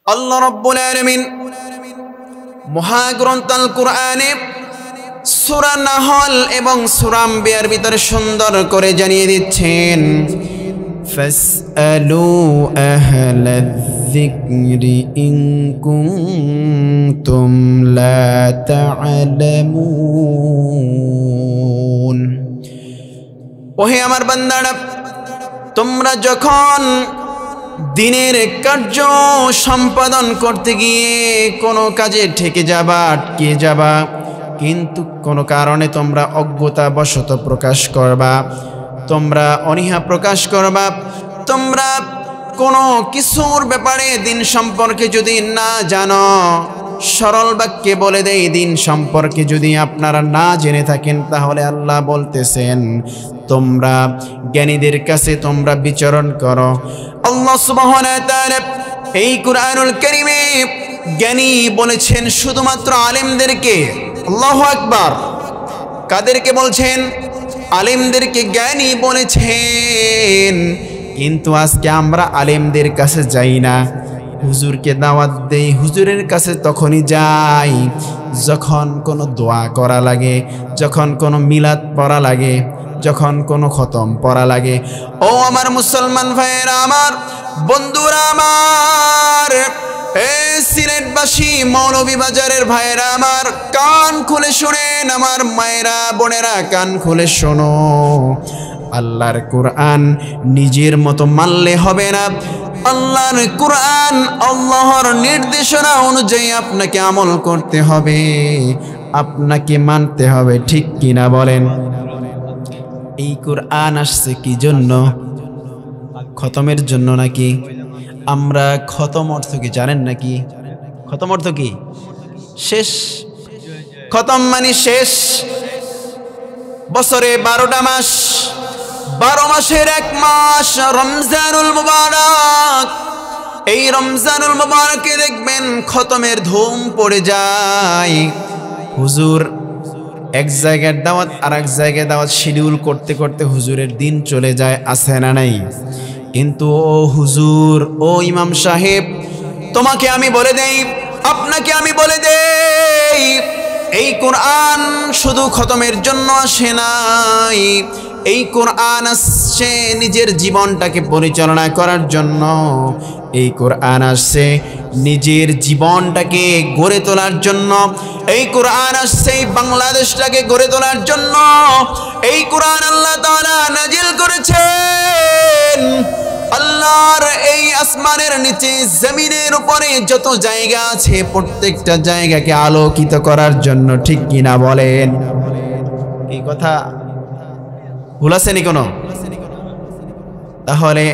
আল্লাহ রাব্বুল আলামিন মহাগ্রন্থ আল কুরআনে সূরা নাহল এবং সূরা আম্বিয়ার ভিতরে সুন্দর করে জানিয়ে দিচ্ছেন, ফাসআলু আহলায যিকরি ইন কুনতুম লা তা'লামুন। ওহে আমার বান্দারা, তোমরা যখন দিনের কার্য সম্পাদন করতে গিয়ে কোনো কাজে ঠেকে যাবা, আটকে যাবা, কিন্তু কোনো কারণে তোমরা অজ্ঞতা বশত প্রকাশ করবা, তোমরা অনীহা প্রকাশ করবা, তোমরা কোনো কিছুর ব্যাপারে দিন সম্পর্কে যদি না জানো, সরল বাক্যে বলে দেই, দিন সম্পর্কে যদি আপনারা না জেনে থাকেন, তাহলে আল্লাহ বলতেছেন তোমরা জ্ঞানীদের কাছে তোমরা বিচরণ করো। আল্লাহ সুবহানাহু ওয়া তাআলা এই কুরআনুল কারীমে জ্ঞানী বলেছেন শুধুমাত্র আলেমদেরকে। আল্লাহু আকবার। কাদেরকে বলছেন? আলেমদেরকে জ্ঞানী বলেছেন। কিন্তু আজকে আমরা আলেমদের কাছে যাই না, হুজুরকে দাওয়াত দেই, হুজুরের কাছে তখনই যাই যখন কোনো দোয়া করা লাগে, যখন কোনো মিলাদ পড়া লাগে, যখন কোনো খতম পড়া লাগে। ও আমার মুসলমান ভাইয়েরা, আমার বন্ধুরা, আমার সিলেটবাসী মৌলভীবাজারের ভাইয়েরা, আমার কান খুলে শুনেন, আমার মায়েরা বোনেরা কান খুলে শোনো। আল্লাহর কুরআন নিজের মতো মানলে হবে না। আল্লাহর কুরআন আল্লাহর নির্দেশনা অনুযায়ী আপনাকে আমল করতে হবে, আপনাকে মানতে হবে, ঠিক কিনা বলেন? এই কুরআন আসছে কি জন্য? খতমের জন্য নাকি? আমরা খতম অর্থ কি জানেন নাকি? খতম অর্থ কি? শেষ। খতম মানে শেষ। বছরে 12টা মাস, 12 মাসের এক মাস রমজানুল মুবারক। এই রমজানুল মুবারকে দেখবেন খতমের ধুম পড়ে যায়। হুজুর এক জায়গায় দাওয়াত আর এক জায়গায় দাওয়াত শিডিউল করতে করতে হুজুরের দিন চলে যায়, আছে না নাই? কিন্তু ও হুজুর, ও ইমাম সাহেব, তোমাকে আমি বলে দেই, আপনাকে আমি বলে দেই, এই কোরআন শুধু খতমের জন্য আসে নাই। এই কোরআন আসছে নিজের জীবনটাকে পরিচালনা করার জন্য। এই কোরআন আসছে নিজের জীবনটাকে গড়ে তোলার জন্য। এই কোরআন আসছে বাংলাদেশটাকে গড়ে তোলার জন্য। এই কোরআন আল্লাহ তাআলা নাজিল করেছেন আল্লাহর এই আসমানের নিচে জমিনের উপরে যত জায়গা আছে প্রত্যেকটা জায়গাকে আলোকিত করার জন্য, ঠিক কিনা বলেন? এই কথা ভুল আছে নি কোনো? তাহলে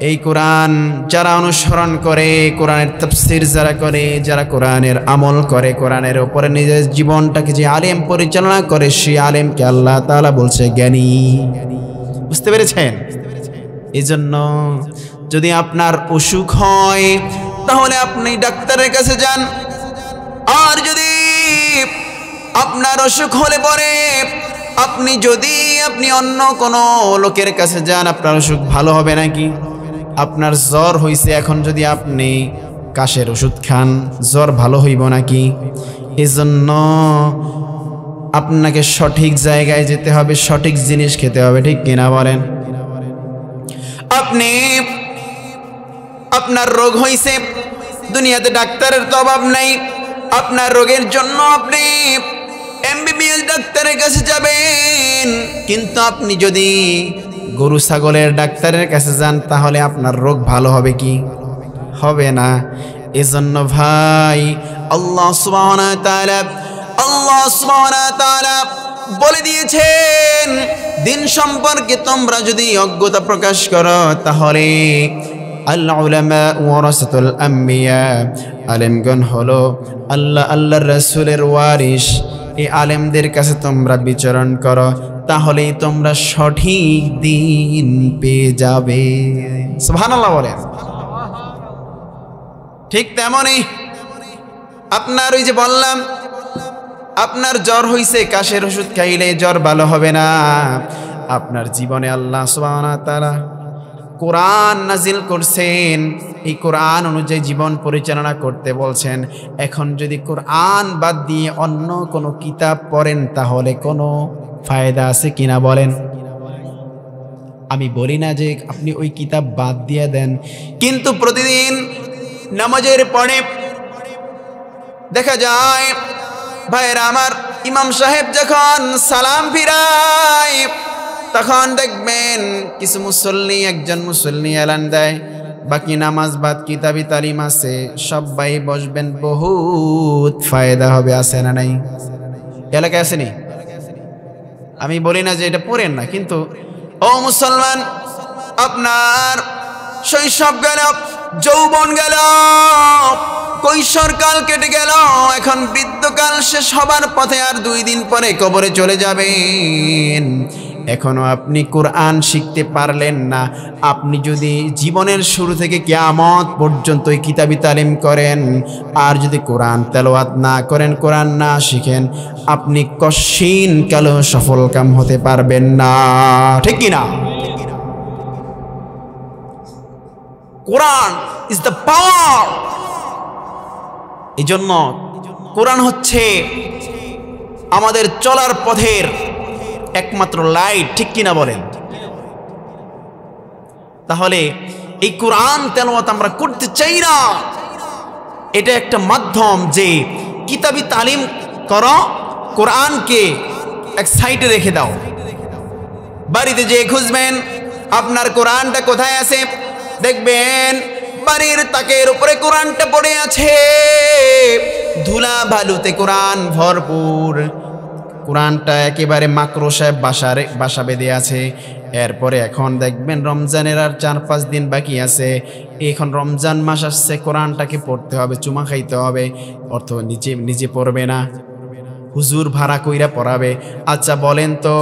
এই কোরআন যারা অনুসরণ করে, কোরআনের তাফসীর যারা করে, যারা কোরআনের আমল করে, কোরআনের উপরে নিজের জীবনটাকে যে আলেম পরিচালনা করে, সেই আলেমকে আল্লাহ তাআলা বলছে জ্ঞানী। বুঝতে পেরেছেন? এই জন্য যদি আপনার অসুখ হয় তাহলে আপনি ডাক্তারের কাছে যান। আর যদি আপনার অসুখ হলে পরে আপনি অন্য কোনো লোকের কাছে যান, আপনার অসুখ ভালো হবে নাকি? আপনার জ্বর হইছে, এখন যদি আপনি কাশের ওষুধ খান, জ্বর ভালো হইব নাকি? এজন্য আপনাকে সঠিক জায়গায় যেতে হবে, সঠিক জিনিস খেতে হবে, ঠিক কিনা বলেন? আপনার রোগ হইছে, দুনিয়াতে ডাক্তারের তো অভাব নাই। আপনার রোগের জন্য আপনি এমবিবিএস ডাক্তারের কাছে যাবেন, কিন্তু আপনি যদি গরু ছাগলের ডাক্তারের কাছে যান তাহলে আপনার রোগ ভালো হবে কি? হবে না। এজন্য ভাই আল্লাহ সুবহানাহু ওয়া তাআলা বলে দিয়েছেন, দিন সম্পর্কে তোমরা যদি অজ্ঞতা প্রকাশ করো তাহলে আল উলামা ওয়ারাসাতুল আম্বিয়া, আলেমগণ হলো আল্লাহর রাসূলের ওয়ারিস। এই আলেমদের কাছে তোমরা বিচরণ করো, তাহলেই তোমরা সঠিক দিন পেয়ে যাবে। সুবহানাল্লাহ বলেন। ঠিক তেমনই আপনার ওই যে বললাম, আপনার জ্বর হইছে, কাশের ওষুধ খাইলে জ্বর ভালো হবে না। আপনার জীবনে আল্লাহ সুবহানাহু ওয়া তাআলা কোরআন নাজিল করছেন, এই কোরআন অনুযায়ী জীবন পরিচালনা করতে বলছেন। এখন যদি কোরআন বাদ দিয়ে অন্য কোনো কিতাব পড়েন তাহলে কোনো ফায়দা আছে কিনা বলেন? আমি বলি না যে আপনি ওই কিতাব বাদ দিয়ে দেন, কিন্তু প্রতিদিন নামাজের পরে দেখা যায় ভাইরা আমার, ইমাম সাহেব যখন সালাম ফিরায় তখন দেখবেন কিছু মুসল্লি, একজন মুসল্লি এলান দেয়, বাকি নামাজ বাদ কিতাবি তালিম আছে, সবাই বসবেন, বহুত ফায়দা হবে। আছে না নাই? এলাকায় আসেনি? আমি বলি না যে এটা পড়েন না, কিন্তু ও মুসলমান, আপনার শৈশব গেল, যৌবন গেল, কৈশোরকাল কেটে গেল, এখন বৃদ্ধকাল শেষ হবার পথে, আর 2 দিন পরে কবরে চলে যাবেন। এখনো আপনি কোরআন শিখতে পারলেন না। আপনি যদি জীবনের শুরু থেকে কিয়ামত পর্যন্ত এই কিতাবি তালিম করেন, আর যদি কোরআন তেলাওয়াত না করেন, কোরআন না শিখেন, আপনি কশিন কালো সফল কাম হতে পারবেন না। ঠিক কি না? Quran is the power. এই জন্য কোরআন হচ্ছে আমাদের চলার পথের একমাত্র লাইট। ঠিক কিনা বলেন? তাহলে এই কোরআন তেলাওয়াত আমরা করতে চাই না, এটা একটা মাধ্যম যে কিতাবি তালিম করো, কোরআনকে এক সাইডে রেখে দাও। বাড়িতে যে খুঁজবেন আপনার কোরআনটা কোথায় আছে, দেখবেন বাড়ির তাকের উপরে কোরআনটা পড়ে আছে, ধুলা বালুতে কোরআন ভরপুর, কোরআনটা একেবারে মাকড়সায় বাসা বেঁধে আছে। এরপরে এখন দেখবেন রমজানের আর 4-5 দিন বাকি আছে, এখন রমজান মাস আসছে, কোরআনটাকে পড়তে হবে, চুমা খাইতে হবে, অর্থ নিজে পড়বে না, হুজুর ভাড়া কইরা পড়াবে। আচ্ছা বলেন তো,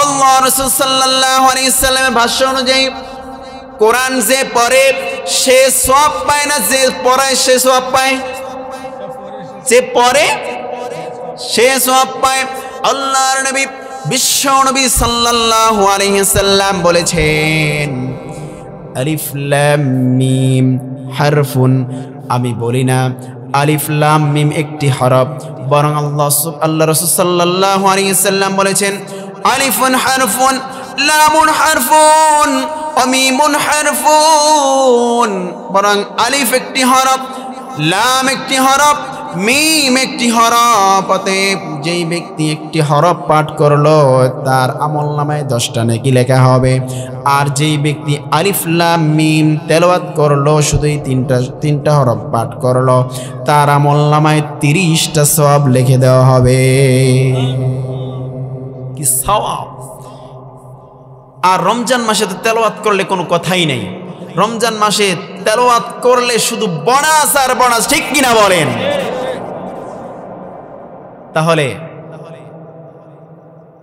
আল্লাহ রাসূল সাল্লাল্লাহু আলাইহি সাল্লামের ভাষ্য অনুযায়ী কোরআন যে পড়ে সে সওয়াব পায় না, যে পড়ায় সে সওয়াব পায়? যে পড়ে সে সওয়াব পায়। আল্লাহর নবী, বিশ্ব নবী সাল্লাল্লাহু আলাইহি সাল্লাম বলেছেন, আলিফ লাম মিম হারফুন। আমি বলি না আলিফ লাম মিম একটি হরফ, বরং আল্লাহ রাসূল সাল্লাল্লাহু আলাইহি সাল্লাম বলেছেন, আলিফুন হারফুন, লামুন হারফুন, মিমুন হারফুন। বরং আলিফ একটি হরফ, লাম একটি হরফ, মিম একটি হরফ। অতএব যেই ব্যক্তি একটি হরফ পাঠ করলো তার আমলনামায় 10টা নেকি লেখা হবে, আর যেই ব্যক্তি আলিফ লাম মিম তেলাওয়াত করলো, শুধু এই তিনটা হরফ পাঠ করলো, তার আমলনামায় 30টা সওয়াব লিখে দেওয়া হবে। কি সওয়াব! আর রমজান মাসে তো তেলাওয়াত করলে কোনো কথাই নেই, রমজান মাসে তেলাওয়াত করলে শুধু বোনাস আর বোনাস। ঠিক কিনা বলেন? তাহলে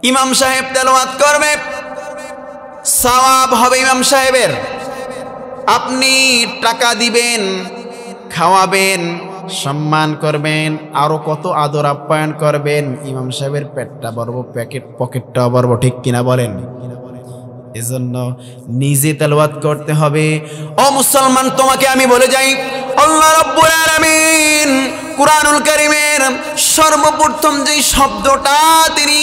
ইমাম সাহেব তেলাওয়াত করবে, সওয়াব হবে ইমাম সাহেবের। আপনি টাকা দিবেন, খাওয়াবেন, সম্মান করবেন, আরো কত আদর আপ্যায়ন করবেন, ইমাম সাহেবের পেটটা ভরবো, পকেটটাও ভরবো। ঠিক কিনা বলেন? এজন্য নিজে তেলাওয়াত করতে হবে। ও মুসলমান, তোমাকে আমি বলে যাই, আল্লাহ রাব্বুল আলামিন কুরআনুল কারীমের সর্বপ্রথম যে শব্দটা তিনি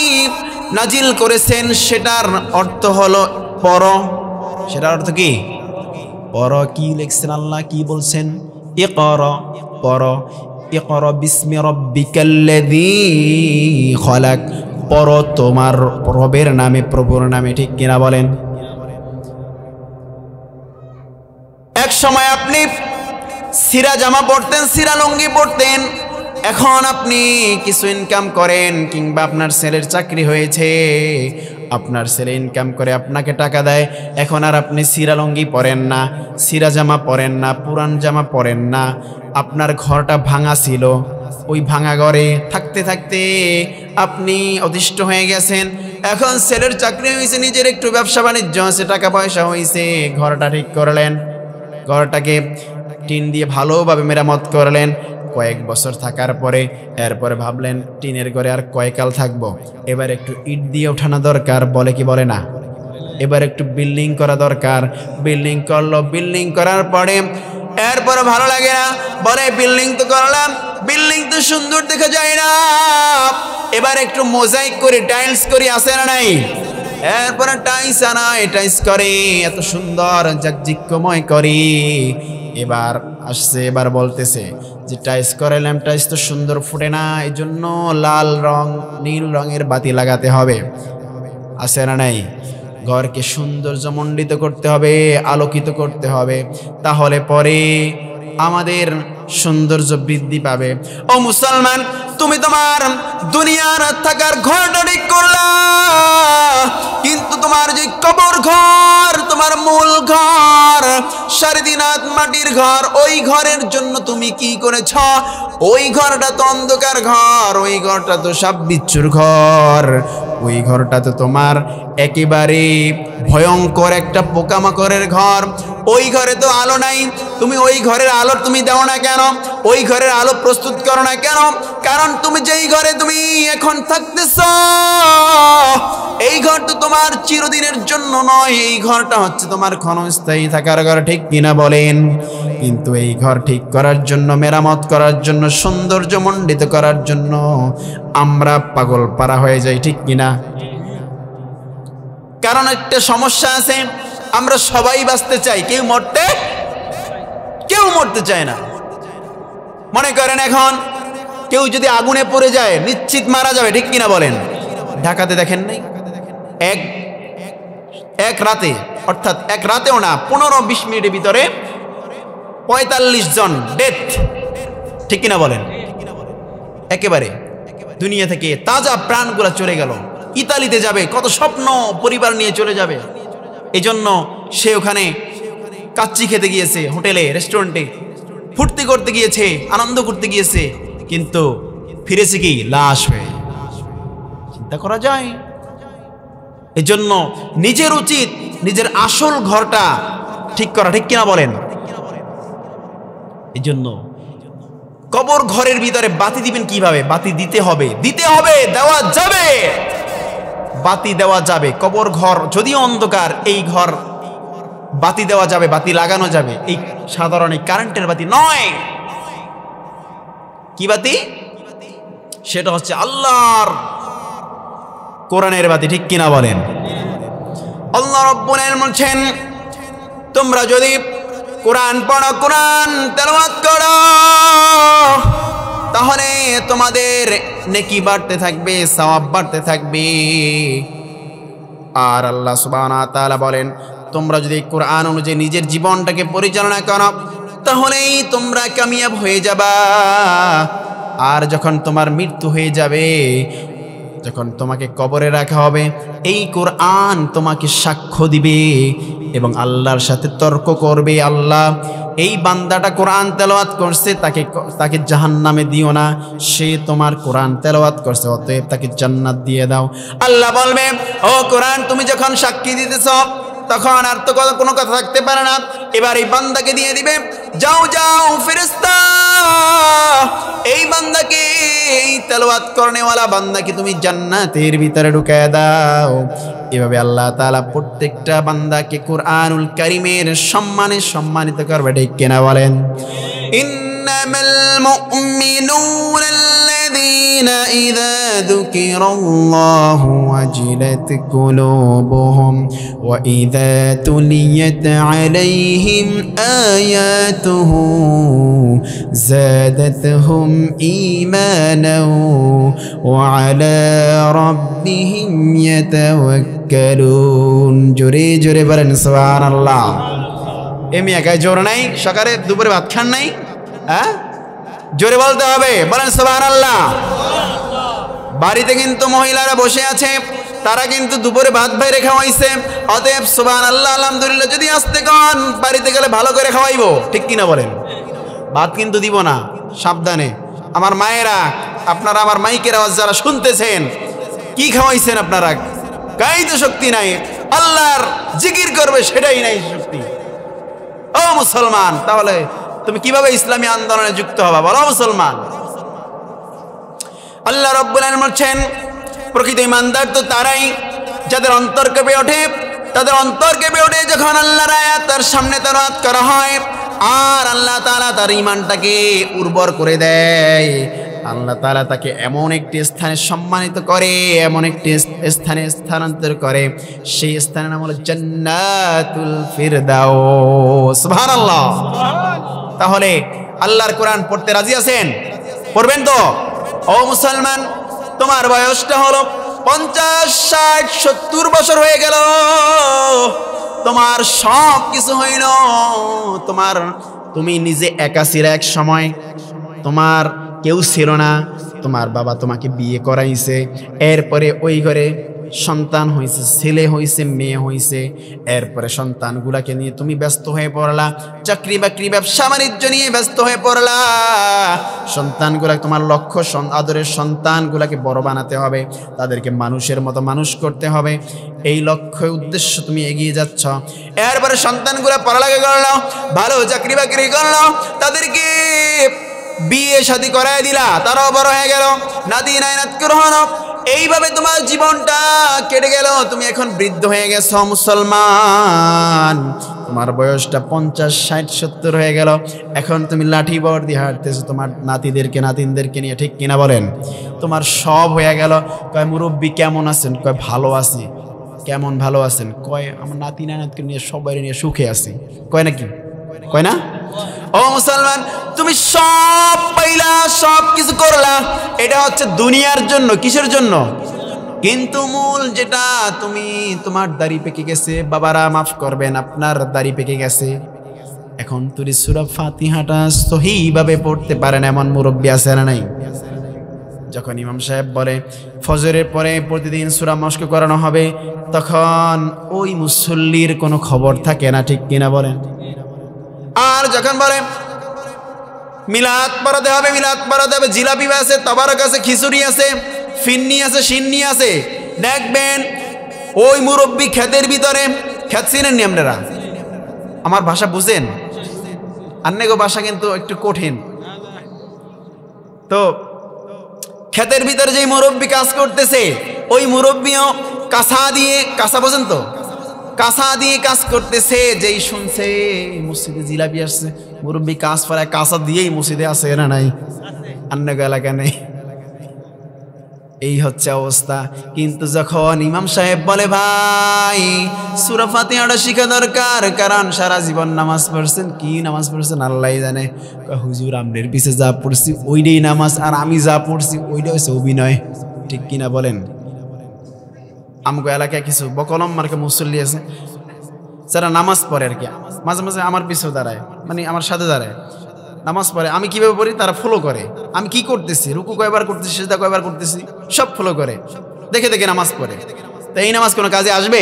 নাজিল করেছেন সেটার অর্থ হলো পড়ো। সেটার অর্থ কি? পড়ো। কি লিখছেন আল্লাহ? কি বলছেন? ইকরা, পড়ো। ইকরা বিসমি রাব্বিকাল্লাযী খলাক, পড়ো তোমার রবের নামে, প্রভুর নামে। ঠিক কিনা বলেন? এক সময় আপনি সিরা জামা পরতেন, সিরা লুঙ্গি পরতেন, এখন আপনি কিছু ইনকাম করেন, কিংবা আপনার ছেলের চাকরি হয়েছে, আপনার ছেলে ইনকাম করে আপনাকে টাকা দেয়, এখন আর আপনি সিরা লুঙ্গি পরেন না, সিরা জামা পরেন না, পুরান জামা পরেন না। আপনার ঘরটা ভাঙা ছিল, ওই ভাঙা ঘরে থাকতে থাকতে আপনি অতিষ্ঠ হয়ে গেছেন। এখন ছেলের চাকরি হয়েছে, নিজের একটু ব্যবসা বাণিজ্য আছে, টাকা পয়সা হয়েছে, ঘরটা ঠিক করলেন, ঘরটাকে টিন দিয়ে ভালোভাবে মেরামত করলেন। কয়েক বছর থাকার পরে এরপরে ভাবলেন টিনের ঘরে আর কয়কাল থাকবো, এবার একটু ইট দিয়ে ওঠানো দরকার। বলে কি বলে না? এবার একটু বিল্ডিং করা দরকার। বিল্ডিং করলো, বিল্ডিং করার পরে এরপর ভালো লাগে না, বলে বিল্ডিং তো করলাম, বিল্ডিং তো সুন্দর দেখা যায় না, এবার একটু মোজাইক করি, টাইলস করি, আছে না নাই? এরপরে টাইলস আনায়, টাইলস করে এত সুন্দর জাকজিক্যময় করি। এবার আসছে, এবার বলতেছে যে টাইলস করাইলাম, টাইলস তো সুন্দর ফুটে না, এই জন্য লাল রং, নীল রঙের বাতি লাগাতে হবে, আছে না নাই? ঘরকে সৌন্দর্যমণ্ডিত করতে হবে, আলোকিত করতে হবে, তাহলে পরে আমাদের সৌন্দর্য বৃদ্ধি পাবে। ও মুসলমান, তুমি তোমার দুনিয়ার থাকার ঘরটা ঠিক করলা, কিন্তু তোমার যে কবর ঘর, তোমার মূল ঘর, 3.5 হাত মাটির ঘর, ওই ঘরের জন্য তুমি কি করেছ? ওই ঘরটা তো অন্ধকার ঘর, ওই ঘরটা তো সাপ বিচ্ছুর ঘর, ওই ঘরটা তো তোমার একেবারে ভয়ঙ্কর একটা পোকামাকড়ের ঘর, ওই ঘরে তো আলো নাই। তুমি ওই ঘরের আলো তুমি দাও না কেন? ওই ঘরের আলো প্রস্তুত করো না কেন? কারণ তুমি যেই ঘরে তুমি এখন থাকতেছ, এই ঘর তো তোমার চিরদিনের জন্য নয়, এই ঘরটা হচ্ছে তোমার ক্ষণস্থায়ী থাকার ঘর, ঠিক কিনা বলেন? কিন্তু এই ঘর ঠিক করার জন্য, মেরামত করার জন্য, সৌন্দর্যমণ্ডিত করার জন্য আমরা পাগল পারা হয়ে যাই, ঠিক কিনা? কারণ একটা সমস্যা আছে, আমরা সবাই বাঁচতে চাই, কেউ মরতে চায় না। মনে করেন এখন কেউ যদি আগুনে পড়ে যায়, নিশ্চিত মারা যাবে, ঠিক কিনা বলেন? ঢাকাতে দেখেন নাই, এক রাতে, অর্থাৎ এক রাতেও না, 15-20 মিনিটের ভিতরে 45 জন ডেথ, ঠিক কিনা বলেন? একেবারে দুনিয়া থেকে তাজা প্রাণগুলা চলে গেল। ইতালিতে যাবে, কত স্বপ্ন পরিবার নিয়ে চলে যাবে, এজন্য সে ওখানে কাচ্চি খেতে গিয়েছে, হোটেলে, রেস্টুরেন্টে ফুর্তি করতে গিয়েছে, আনন্দ করতে গিয়েছে, কিন্তু ফিরেছে কি? লাশ হয়ে। চিন্তা করা যায়? এজন্য নিজের উচিত নিজের আসল ঘরটা ঠিক করা, ঠিক কিনা বলেন? এজন্য কবর ঘরের ভিতরে বাতি দিবেন কিভাবে? বাতি দিতে হবে, দেওয়া যাবে, বাতি দেওয়া যাবে। কবর ঘর যদিও অন্ধকার, এই ঘর বাতি দেওয়া যাবে, বাতি লাগানো যাবে। এই সাধারণ এই কারেন্টের বাতি নয়। কি বাতি? সেটা হচ্ছে আল্লাহর কোরআনের বাতি, ঠিক কিনা বলেন? আল্লাহ রাব্বুল আলামিন বলেন, তোমরা যদি কোরআন পড়ো, কোরআন তেলাওয়াত করো, তাহলে তোমাদের নেকি বাড়তে থাকবে, সওয়াব বাড়তে থাকবে। আর আল্লাহ সুবহানাহু ওয়া তাআলা বলেন, তোমরা যদি কোরআন অনুযায়ী নিজের জীবনটাকে পরিচালনা করো, তাহলেই তোমরা কামিয়াব হয়ে যাবা। আর যখন তোমার মৃত্যু হয়ে যাবে, যখন তোমাকে কবরে রাখা হবে, এই কোরআন তোমাকে সাক্ষ্য দিবে এবং আল্লাহর সাথে তর্ক করবে। আল্লাহ, এই বান্দাটা কোরআন তেলাওয়াত করছে, তাকে জাহান্নামে দিও না, সে তোমার কোরআন তেলাওয়াত করছে, অতএব তাকে জান্নাত দিয়ে দাও। আল্লাহ বলবে, ও কোরআন, তুমি যখন সাক্ষী দিতেছ, তখন আর তো কোনো কথা থাকতে পারে না। এবার এই বান্দাকে দিয়ে দিবে, যাও যাও ফেরেশতা, এই বান্দাকে, এই তেলাওয়াত করনেওয়ালা বান্দাকে তুমি জান্নাতের ভিতরে ঢুকায় দাও। এভাবে আল্লাহ তাআলা প্রত্যেকটা বান্দাকে কোরআনুল কারীমের সম্মানে সম্মানিত করবে, ঠিক কিনা বলেন? ইন্নামাল মুমিনুনা আল্লাযীনা ইযা যুকিরাল্লাহু ওয়াজিলাত কুলুবুহুম ওয়া ইযা তুলিয়াত আলাইহিম আয়াতুহু যাদাতহুম ঈমানাও ওয়া আলা রাব্বিহিম ইয়াতাওয়াক্কালুন। জোরে জোরে বলেন সুবহানাল্লাহ। এমনি একাই জোর নাই, সকালে দুপুরে ভাত খান নাই? হ্যাঁ, জোরে বলতে হবে, বলেন সুবহানাল্লাহ। বাড়িতে কিন্তু মহিলারা বসে আছে, তারা কিন্তু দুপুরে ভাত বাইরে খাওয়াইছে, অতএব সুবহানাল্লাহ আলহামদুলিল্লাহ যদি আসতে কন, বাড়িতে গেলে ভালো করে খাওয়াইবো, ঠিক কিনা বলেন? ভাত কিন্তু দিব না, সাবধানে। আমার মায়েরা, আপনারা আমার মাইকের আওয়াজ যারা শুনতেছেন, কি খাওয়াইছেন আপনারা? গাইতে শক্তি নাই, আল্লাহর জিকির করবে সেটাই নাই শক্তি। ও মুসলমান, তাহলে তুমি কিভাবে ইসলামী আন্দোলনে যুক্ত হবা? বলো মুসলমান। আল্লাহ রাব্বুল আলামিন বলেন, প্রকৃত ঈমানদার তো তারাই যাদের অন্তর কেঁপে ওঠে তাদের অন্তর কেঁপে ওঠে যখন আল্লাহর আয়াত তার সামনে তেলাওয়াত করা হয়, আর আল্লাহ তাআলা তার ঈমানটাকে উর্বর করে দেয়। আল্লাহ তাআলা তাকে এমন একটি স্থানে সম্মানিত করে, এমন একটি স্থানে স্থানান্তর করে, সেই স্থানের নাম হলো জান্নাতুল ফিরদাউস। সুবহানাল্লাহ। তাহলে আল্লাহর কোরআন পড়তে রাজি আছেন? পড়বেন তো? ও মুসলমান, তোমার বয়সটা হলো 50, 60, 70 বছর হয়ে গেল, তোমার সব কিছু হইল, তুমি নিজে একা ছিলে এক সময়, তোমার কেউ ছিল না, তোমার বাবা তোমাকে বিয়ে করাইছে, এরপরে ওই ঘরে সন্তান হয়েছে, ছেলে হয়েছে, মেয়ে হয়েছে, এরপরে সন্তানগুলাকে নিয়ে তুমি ব্যস্ত হয়ে পড়লা, চাকরি বাকরি ব্যবসা বাণিজ্য নিয়ে ব্যস্ত হয়ে পড়লা। সন্তানগুলা, তোমার লক্ষ্য আদরের সন্তানগুলাকে বড় বানাতে হবে, তাদেরকে মানুষের মতো মানুষ করতে হবে, এই লক্ষ্য উদ্দেশ্য তুমি এগিয়ে যাচ্ছ। এরপরে সন্তানগুলা পড়ালেখা করলো, ভালো চাকরি বাকরি করলো, তাদেরকে বিয়ে শাদী করায় দিলা, তারাও বড় হয়ে গেল, নাতি নাতনি গ্রহণ, এইভাবে তোমার জীবনটা কেটে গেল। তুমি এখন বৃদ্ধ হয়ে গেছো মুসলমান, তোমার বয়সটা 50, 60, 70 হয়ে গেল, এখন তুমি লাঠি বর দিয়ে হাঁটতেছো তোমার নাতিনদেরকে নিয়ে, ঠিক কিনা বলেন? তোমার সব হয়ে গেল। কয় মুরব্বী কেমন আছেন? কয় ভালো আছি। কেমন ভালো আছেন? কয় আমার নাতি নাতনিকে নিয়ে সবাই নিয়ে সুখে আছি। কয় নাকি? কয় না? ও মুসলমান, তুমি সব পাইলা, সব কিছু করলা, এটা হচ্ছে দুনিয়ার জন্য, কিসের জন্য? কিন্তু মূল যেটা, তোমার দাড়ি পেকে গেছে, বাবারা মাফ করবেন, আপনার দাড়ি পেকে গেছে, এখন তুমি সূরা ফাতিহাটা সহিভাবে পড়তে পারেন এমন মুরব্বী আছে না নাই? যখন ইমাম সাহেব বলে ফজরের পরে প্রতিদিন সূরা মস্ক করানো হবে, তখন ওই মুসল্লির কোনো খবর থাকে না, ঠিক কিনা বলেন? আর যখন বলে মিলাদ পড়াতে হবে, জিলাপি আছে, তাবারক আছে, খিচুড়ি আছে, ফিন্নি আছে, সিন্নি আছে, দেখবেন ওই মুরব্বী ক্ষেতের ভিতরে, ক্ষেত চিনেন নি আপনারা? আমার ভাষা বুঝেন? আন্নেগো ভাষা কিন্তু একটু কঠিন। তো ক্ষেতের ভিতরে যেই মুরব্বী কাজ করতেছে, ওই মুরব্বীও কাঁসা বোঝেন তো? কাঁসা দিয়ে কাজ করতেছে, যেই শুনছে মসজিদে জিলাপি আসছে, মুরব্বী কাজ পড়ায় কাঁসা দিয়েই মসজিদে আসে না নাই? আন্নেগো এলাকা নেই। এই হচ্ছে অবস্থা। কিন্তু যখন ইমাম সাহেব বলে ভাই সূরা ফাতিহাটা শিখা দরকার, কারণ সারা জীবন নামাজ পড়ছেন, কি নামাজ পড়ছেন আল্লাহই জানে। হুজুর আমনের পিছে যা পড়ছি ওইটাই নামাজ, আর আমি যা পড়ছি ওইটা হচ্ছে অভিনয়, ঠিক কিনা বলেন? আমগো এলাকায় কিছু বকলম মার্কে মুসল্লি আছে, যারা নামাজ পড়ে আর কি, মাঝে মাঝে আমার পিছেও দাঁড়ায়, মানে আমার সাথে দাঁড়ায়, নামাজ পড়ে। আমি কিভাবে পড়ি তারা ফলো করে, আমি কি করতেছি, রুকু কয়বার করতেছি, সিজদা কয়বার করতেছি, সব ফলো করে, দেখে দেখে নামাজ পড়ে। তো এই নামাজ কোনো কাজে আসবে?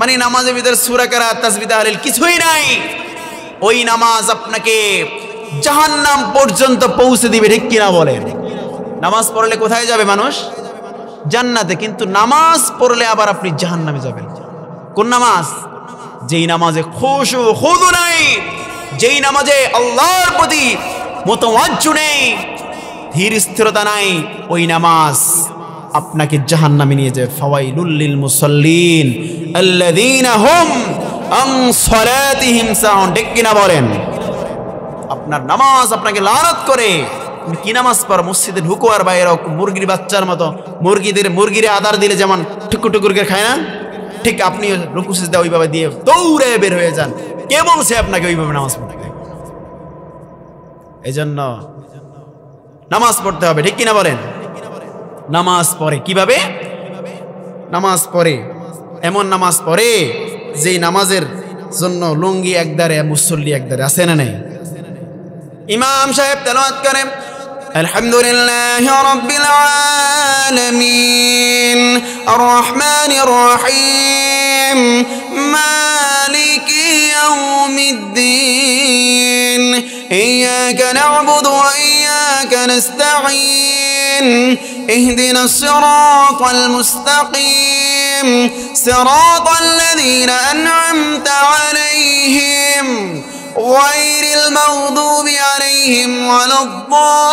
মানে নামাজের ভিতরে সূরা কিরাত, তাসবিহ, তাহলিল কিছুই নাই। ওই নামাজ আপনাকে জাহান্নাম পর্যন্ত পৌঁছে দিবে, ঠিক কিনা বলেন? নামাজ পড়লে কোথায় যাবে মানুষ? জান্নাতে। কিন্তু নামাজ পড়লে আবার আপনি জাহান্নামে যাবেন। কোন নামাজ? যেই নামাজে খুশু খুদু নাই, যেই নামাজে আল্লাহর প্রতি মুতাওয়াজ্জু নেই, ধীর স্থিরতা নাই, ওই নামাজ আপনাকে জাহান্নামে নিয়ে যায়। ফাওয়াইলুল লিল মুসাল্লিন আল্লাযীনা হুম আন সালাতিহিম সাহুন, ঠিক কিনা বলেন? আপনার নামাজ আপনাকে লানত করে। তুমি কি নামাজ পড়ো? মসজিদে ঢুকো আর বাইরে মুরগির বাচ্চার মতো, মুরগিরে আদার দিলে যেমন টুকুর টুকুর করে খায় না, ঠিক আপনি রুকু সিজদা ওইভাবে দিয়ে দৌড়ে বের হয়ে যান। কে বলছে আপনাকে ওইভাবে নামাজ পড়তে? এই জন্য নামাজ পড়তে হবে, ঠিক কিনা বলেন? নামাজ পড়ে কিভাবে? নামাজ পড়ে এমন নামাজ পড়ে যেই নামাজের জন্য লুঙ্গি একদারে, মুসল্লি একদারে, আছে না নাই? ইমাম সাহেব তেলাওয়াত করেন আলহামদুলিল্লাহি রাব্বিল আলামিন আর রহমানির রহিম মালিকি ইয়াউমিদ্দিন ইয়্যাকা না'বুদু ওয়া ইয়্যাকা নাস্তাঈন ইহদিনাস সিরাতাল মুস্তাকিম সিরাতাল লাযীনা আন'আমতা আলাইহিম غير المغضوب عليهم ولا الضالين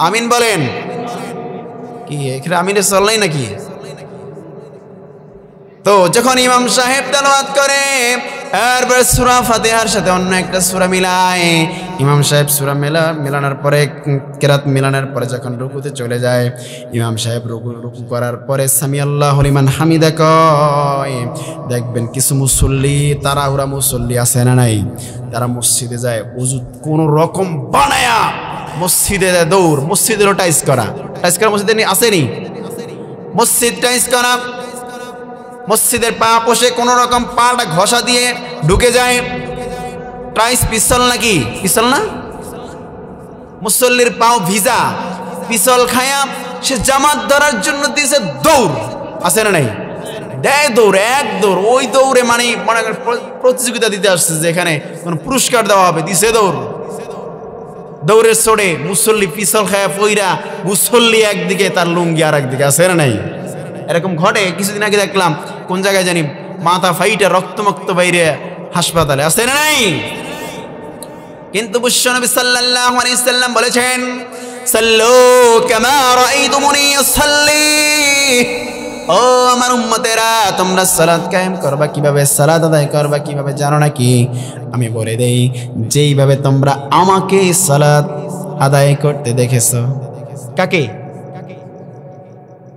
আমিন বলেন। কি এখানে আমিনের চললাই নাকি? তো যখন ইমাম সাহেব তেলাওয়াত করে এরপর সূরা ফাতিহার সাথে অন্য একটা সূরা মিলায়, ইমাম সাহেব সূরা মেলানোর পরে কিরাত মিলানোর পরে যখন রুকুতে চলে যায়, ইমাম সাহেব রুকু করার পরে সামি আল্লাহু লিমান হামিদা কয়, দেখবেন কিছু মুসল্লি তাড়াহুড়া মুসল্লি আছে না নাই, তারা মসজিদে যায় ওযু কোন রকম বানায়া মসজিদে যায় দৌড়, মসজিদেরও টাইস করা মসজিদে আসেনি, মসজিদ টাইস করা, মসজিদের পা পোষে কোন রকম পাটা ঘষা দিয়ে ঢুকে যায়। টাইস পিছল নাকি? পিছল না, মুসল্লির পাও ভিজা, পিছল খায়া সে জামাত ধরার জন্য দিয়েছে দৌড়, আছে না নাই? দেয় দৌড়, এক দৌড়, ওই দৌড়ে মানে মনে করেন প্রতিযোগিতা দিতে আসছে যেখানে কোন পুরস্কার দেওয়া হবে, দিছে দৌড়। দৌড়ের ছোড়ে মুসল্লি পিছল খায়া পইরা, মুসল্লি একদিকে তার লুঙ্গি আর একদিকে, আছে না নাই? এরকম ঘটে। কিছুদিন আগে দেখলাম কোন জায়গায় জানি মাথা ফাইটা রক্তমুক্ত বাইরে হাসপাতালে, আছে না নাই? কিন্তু বিশ্বনবী সাল্লাল্লাহু আলাইহি সাল্লাম বলেছেন, সাল্লু কামা রাআইতুমুনি উসাল্লি, ও আমার উম্মতেরা তোমরা সালাত কায়েম করবা কিভাবে, সালাত আদায় করবা কিভাবে জানো নাকি? আমি বলে দেই, যেইভাবে তোমরা আমাকে সালাত আদায় করতে দেখেছো। কাকে?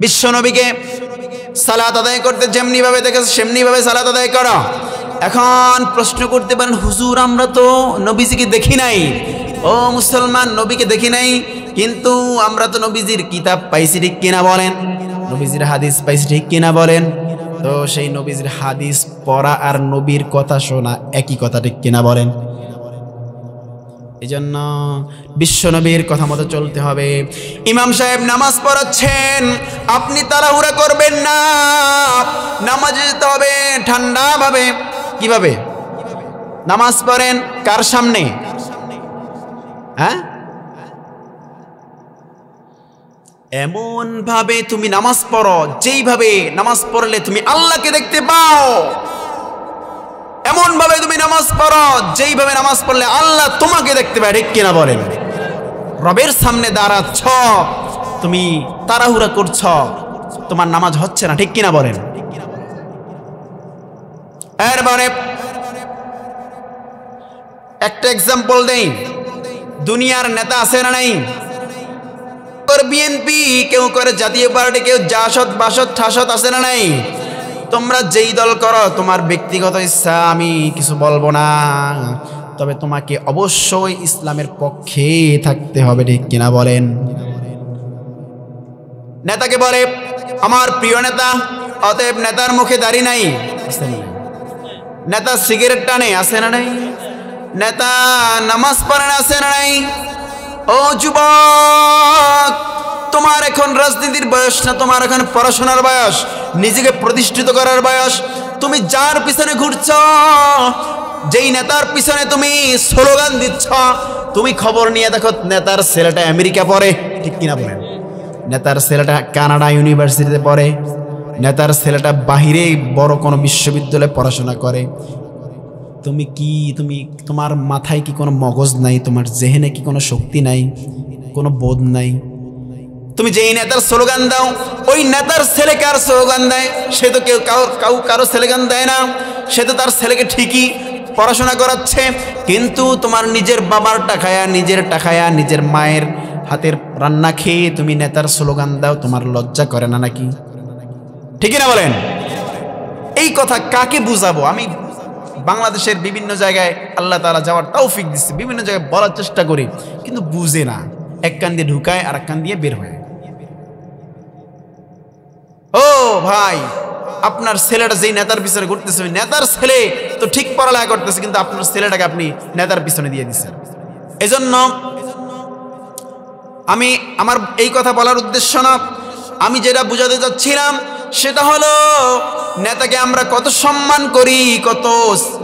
বিশ্বনবীকে সালাত আদায় করতে যেমনি ভাবে দেখেছো সেমনি ভাবে সালাত আদায় করো। এখন প্রশ্ন করতে পারেন, হুজুর আমরা তো নবীজিকে দেখি নাই। ও মুসলমান, নবীকে দেখি নাই, কিন্তু আমরা তো নবীজির কিতাব পাইছি, ঠিক কিনা বলেন? নবীজির হাদিস পাইছি, ঠিক কিনা বলেন? তো সেই নবীজির হাদিস পড়া আর নবীর কথা শোনা একই কথা, ঠিক কিনা বলেন? এই জন্য বিশ্বনবীর কথা মতো চলতে হবে। ইমাম সাহেব নামাজ পড়াচ্ছেন, আপনি তাড়াহুড়া করবেন না, নামাজে যেতে হবে ঠান্ডা ভাবে। কিভাবে নামাজ পড়েন? কার সামনে? হ্যাঁ, এমন ভাবে তুমি নামাজ পড়ো যেইভাবে নামাজ পড়লে তুমি আল্লাহকে দেখতে পাও, এমন ভাবে তুমি নামাজ পড়ো যেইভাবে নামাজ পড়লে আল্লাহ তোমাকে দেখতে পায়, ঠিক কিনা বলেন? রবের সামনে দাঁড়াচ্ছ, তুমি তাড়াহুড়া করছ, তোমার নামাজ হচ্ছে না, ঠিক কিনা বলেন? এরপরে একটা এক্সাম্পল দেই, দুনিয়ার নেতা আছে না নাই? বিএনপি, কেউ করে জাতীয় পার্টি, কেউ জাসদ বাসদ ঠাসদ, আছে না নাই? তোমরা যেই দল করো তোমার ব্যক্তিগত ইচ্ছা, আমি কিছু বলবো না, তবে তোমাকে অবশ্যই ইসলামের পক্ষে থাকতে হবে, ঠিক কিনা বলেন? নেতাকে বলে আমার প্রিয় নেতা, অতএব নেতার মুখে দাড়ি নাই, নেতা সিগারেট টানে, আছে না নাই? নেতা নামাজ পড়ে না, আছে না নাই? ও যুবক, তোমার এখন রাজনীতির বয়স না, তোমার এখন পড়াশোনার বয়স, নিজেকে প্রতিষ্ঠিত করার বয়স। তুমি যার পিছনে ঘুরছ, যেই নেতার পিছনে তুমি স্লোগান দিচ্ছ, তুমি খবর নিয়ে দেখো নেতার ছেলেটা আমেরিকা পড়ে, ঠিক কিনা বলেন? নেতার ছেলেটা কানাডা ইউনিভার্সিটিতে পড়ে, নেতার ছেলেটা বাহিরে বড় কোনো বিশ্ববিদ্যালয়ে পড়াশোনা করে। তুমি কি, তোমার মাথায় কি কোনো মগজ নাই? তোমার জেহেনে কি কোনো শক্তি নাই? কোনো বোধ নাই? তুমি যেই নেতার স্লোগান দাও, ওই নেতার ছেলে কার স্লোগান দেয়? সে তো কারো স্লোগান দেয় না, সে তো তার ছেলেকে ঠিকই পড়াশোনা করাচ্ছে, কিন্তু তোমার নিজের বাবার টাকায়া, নিজের টাকায়া, নিজের মায়ের হাতের রান্না খেয়ে তুমি নেতার স্লোগান দাও, তোমার লজ্জা করে না নাকি? ঠিকই না বলেন? এই কথা কাকে বুঝাবো? আমি বাংলাদেশের বিভিন্ন জায়গায় আল্লাহ তাআলা যাওয়ার তৌফিক দিচ্ছে, বিভিন্ন জায়গায় বলার চেষ্টা করি, কিন্তু বুঝে না, এক কান দিয়ে ঢুকায় আর এক কান দিয়ে বের হয়। ও ভাই, আপনার ছেলেটা যেই নেতার পিছনে ঘুরতেছে, ওই নেতার ছেলে তো ঠিক পড়ালেখা করতেছে, কিন্তু আপনার ছেলেটাকে আপনি নেতার পিছনে দিয়ে দিচ্ছেন। এজন্য আমি আমার এই কথা বলার উদ্দেশ্য না, আমি যেটা বুঝাতে যাচ্ছিলাম সেটা হলো, নেতাকে আমরা কত সম্মান করি, কত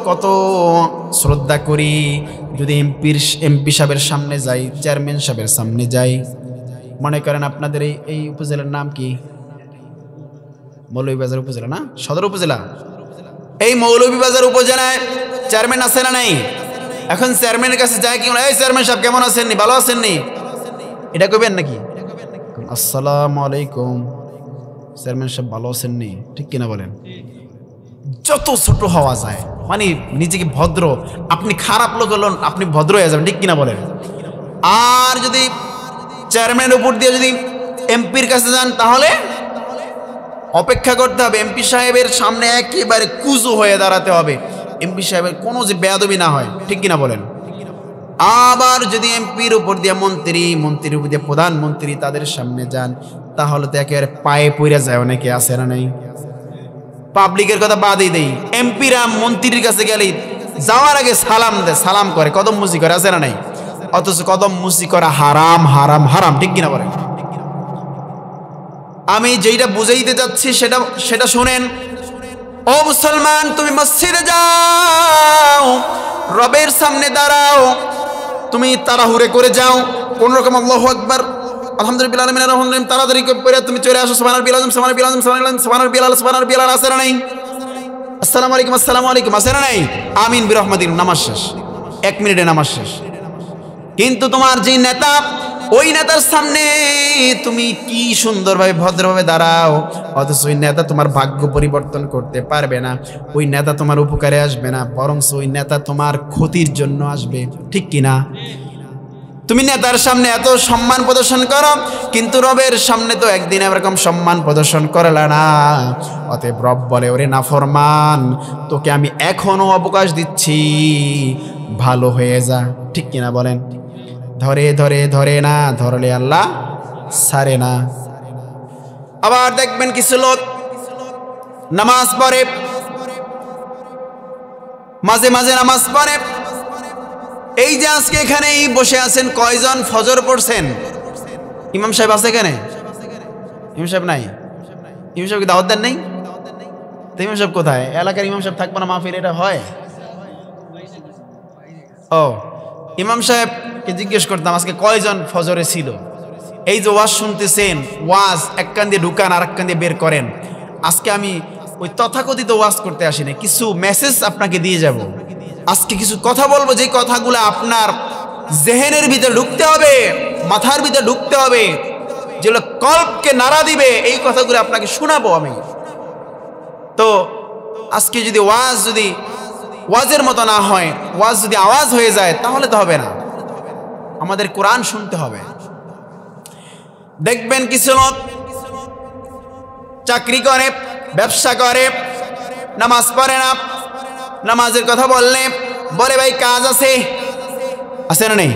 কত শ্রদ্ধা করি। যদি এমপি সাহেবের সামনে যাই, চেয়ারম্যান সাহেবের সামনে যাই, মনে করেন আপনাদের এই উপজেলার নাম কি? মৌলভীবাজার উপজেলা না? সদর উপজেলা। এই মৌলভীবাজার উপজেলায় চেয়ারম্যান আছে না নাই? এখন চেয়ারম্যানের কাছে যায় কি, এই চেয়ারম্যান সাহেব কেমন আছেননি, ভালো আছেননি? এটা কইবেন নাকি? আসসালামু আলাইকুম চেয়ারম্যান সাহেব, ভালো আছেন নি? ঠিক কিনা বলেন? যত ছোট হওয়া যায়, মানে নিজেকে ভদ্র, আপনি খারাপ লোক হলেন আপনি ভদ্র হয়ে যাবেন, ঠিক কিনা বলেন? আর যদি চেয়ারম্যানের উপর দিয়ে যদি এমপির কাছে যান তাহলে অপেক্ষা করতে হবে, এমপি সাহেবের সামনে একেবারে কুজো হয়ে দাঁড়াতে হবে, এমপি সাহেবের কোনো যে বেয়াদবি না হয়, ঠিক কিনা বলেন? আবার যদি এমপির উপর দিয়ে মন্ত্রীর উপর দিয়ে প্রধানমন্ত্রী তাদের সামনে যান তাহলে তো একেবারে পায়ে পড়ে যায়, অনেকে আছে না নাই? পাবলিকের কথা বাদই দেই, এমপিরা মন্ত্রীর কাছে গেলেই যাওয়ার আগে সালাম দেয়, সালাম করে, কদম মুসি করে, আছে না নাই? অথচ কদম মুসি করা হারাম হারাম হারাম, ঠিক কিনা বলেন? আমি যেটা বুঝাইতে যাচ্ছি সেটা শুনেন। ও মুসলমান, তুমি মসজিদে যাও, রবের সামনে দাঁড়াও, তুমি তাড়াহুড়ে করে যাও, কোন রকম আল্লাহু আকবার আলহামদুলিল্লাহ আলামিন আলহামদুলিল্লাহ তাড়াতাড়ি করে তুমি চলে আসো, সুবহানাল্লাহ সুবহানাল্লাহ আছে না নাই? আসসালামু আলাইকুম আছে না নাই? আমিন বিরহমাতিন, নামাজ শেষ, 1 মিনিটে নামাজ শেষ। কিন্তু তোমার যে নেতা, ওই নেতার সামনে তুমি কি সুন্দরভাবে ভদ্রভাবে দাঁড়াও, অথচ ওই নেতা তোমার ভাগ্য পরিবর্তন করতে পারবে না, ওই নেতা তোমার উপকারে আসবে না, বরং ওই নেতা তোমার ক্ষতির জন্য আসবে, ঠিক কিনা? তুমি নেতার সামনে এত সম্মান প্রদর্শন করো, কিন্তু রবের সামনে তো একদিন এরকম সম্মান প্রদর্শন করলা না। অতএব রব বলে, ওরে নাফরমান, তোকে আমি এখনো অবকাশ দিচ্ছি, ভালো হয়ে যা, ঠিক কিনা বলেন? ধরে না, ধরলে আল্লাহ ছাড়ে না। আবার দেখবেন কিছু লোক নামাজ পড়ে, মাঝে মাঝে নামাজ পড়ে। এই যে আজকে এখানেই বসে আছেন, কয়জন ফজর পড়ছেন? ইমাম সাহেব আছে এখানে? ইমাম সাহেব নাই? ইমাম সাহেবকে দাওয়াত দেন নাই? তো ইমাম সাহেব কোথায়? এলাকার ইমাম সাহেব থাকবো না মাহফিল, এটা হয়? ও, ইমাম সাহেবকে জিজ্ঞেস করতাম আজকে কয়জন ফজরে ছিল। এই যে ওয়াজ শুনতেছেন, ওয়াজ এক কান দিয়ে ঢুকান আর এক কান দিয়ে বের করেন। আজকে আমি ওই তথাকথিত ওয়াজ করতে আসিনি, কিছু মেসেজ আপনাকে দিয়ে যাব। আজকে কিছু কথা বলবো, যে কথাগুলো আপনার জেহেনের ভিতরে ঢুকতে হবে, মাথার ভিতরে ঢুকতে হবে, যেগুলো কল্পকে নাড়া দিবে, এই কথাগুলো আপনাকে শোনাবো আমি। তো আজকে যদি ওয়াজের মতো না হয়, ওয়াজ যদি আওয়াজ হয়ে যায় তাহলে তো হবে না, আমাদের কোরআন শুনতে হবে। দেখবেন কিছু লোক চাকরি করে, ব্যবসা করে, নামাজ পড়ে না। নামাজের কথা বললে বলে ভাই কাজ আছে না নেই?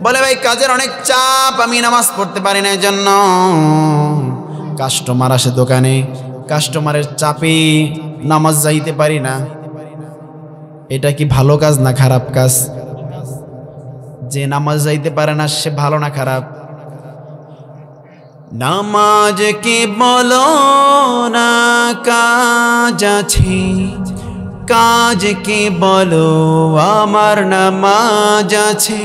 বলে ভাই কাজের অনেক চাপ, আমি নামাজ পড়তে পারি না, এই জন্য। কাস্টমার আসে দোকানে, কাস্টমারের চাপে নামাজ যাইতে পারি না। এটা কি ভালো কাজ না খারাপ কাজ? যে নামাজ যাইতে পারে না সে ভালো না খারাপ? নামাজ কে বলো না কাজ আছে, কাজ কে বলো আমার নামাজ আছে।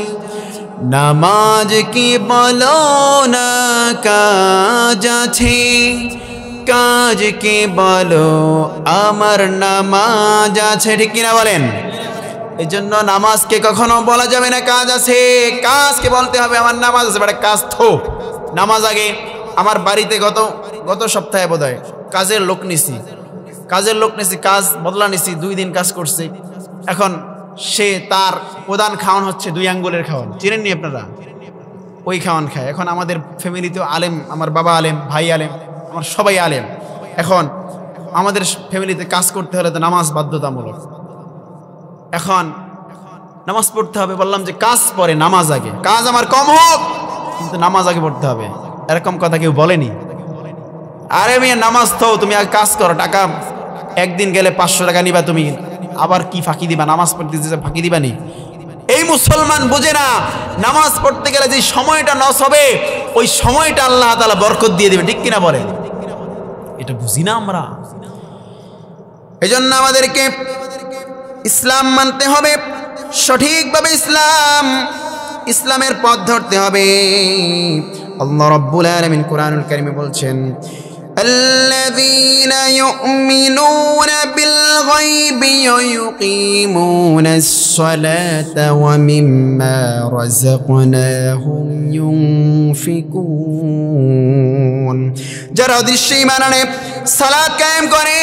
নামাজ কে বলো না কাজ আছে, কাজ কে বলো আমার নামাজ আছে, ঠিক কিনা বলেন? এই জন্য নামাজকে কখনো বলা যাবে না কাজ আছে, কাজকে বলতে হবে আমার নামাজ আছে। বেটা কাজ থো, নামাজ আগে। আমার বাড়িতে গত সপ্তাহে বোধহয় কাজের লোক নিছি, কাজ বদলা নিছি, 2 দিন কাজ করছে। এখন সে তার প্রধান খাওয়ান হচ্ছে 2 আঙ্গুলের খাওয়ান, চিনেননি আপনারা? ওই খাওয়ান খায়। এখন আমাদের ফ্যামিলিতেও আলেম, আমার বাবা আলেম, ভাই আলেম, আমার সবাই আলেম। এখন আমাদের ফ্যামিলিতে কাজ করতে হলে তো নামাজ বাধ্যতামূলক। এখন নামাজ পড়তে হবে, বললাম যে কাজ পরে নামাজ আগে, কাজ আমার কম হোক কিন্তু নামাজ আগে পড়তে হবে, এরকম কথা কেউ বলেনি। আরে মেয়ে নামাজ তো তুমি আগে কাজ করো, টাকা একদিন গেলে 500 টাকা নিবা, তুমি আবার কি ফাঁকি দিবা? নামাজ পড়তে ফাঁকি দিবা নি? এই মুসলমান বোঝে না, নামাজ পড়তে গেলে যে সময়টা নষ্ট হবে ওই সময়টা আল্লাহ তাআলা বরকত দিয়ে দিবে, ঠিক কিনা বলেন? এটা বুঝি না আমরা। এজন্য আমাদেরকে ইসলাম মানতে হবে, সঠিকভাবে ইসলামের পথ ধরতে হবে। আল্লাহ রাব্বুল আলামিন কোরআনুল কারীমে বলছেন, আল্লাযীনা ইউমিনুনা বিল الغيب ويقيمون الصلاة ومما رزقناهم ينفقون যারা অদৃশ্য ঈমান আনে সালাত কায়েম করে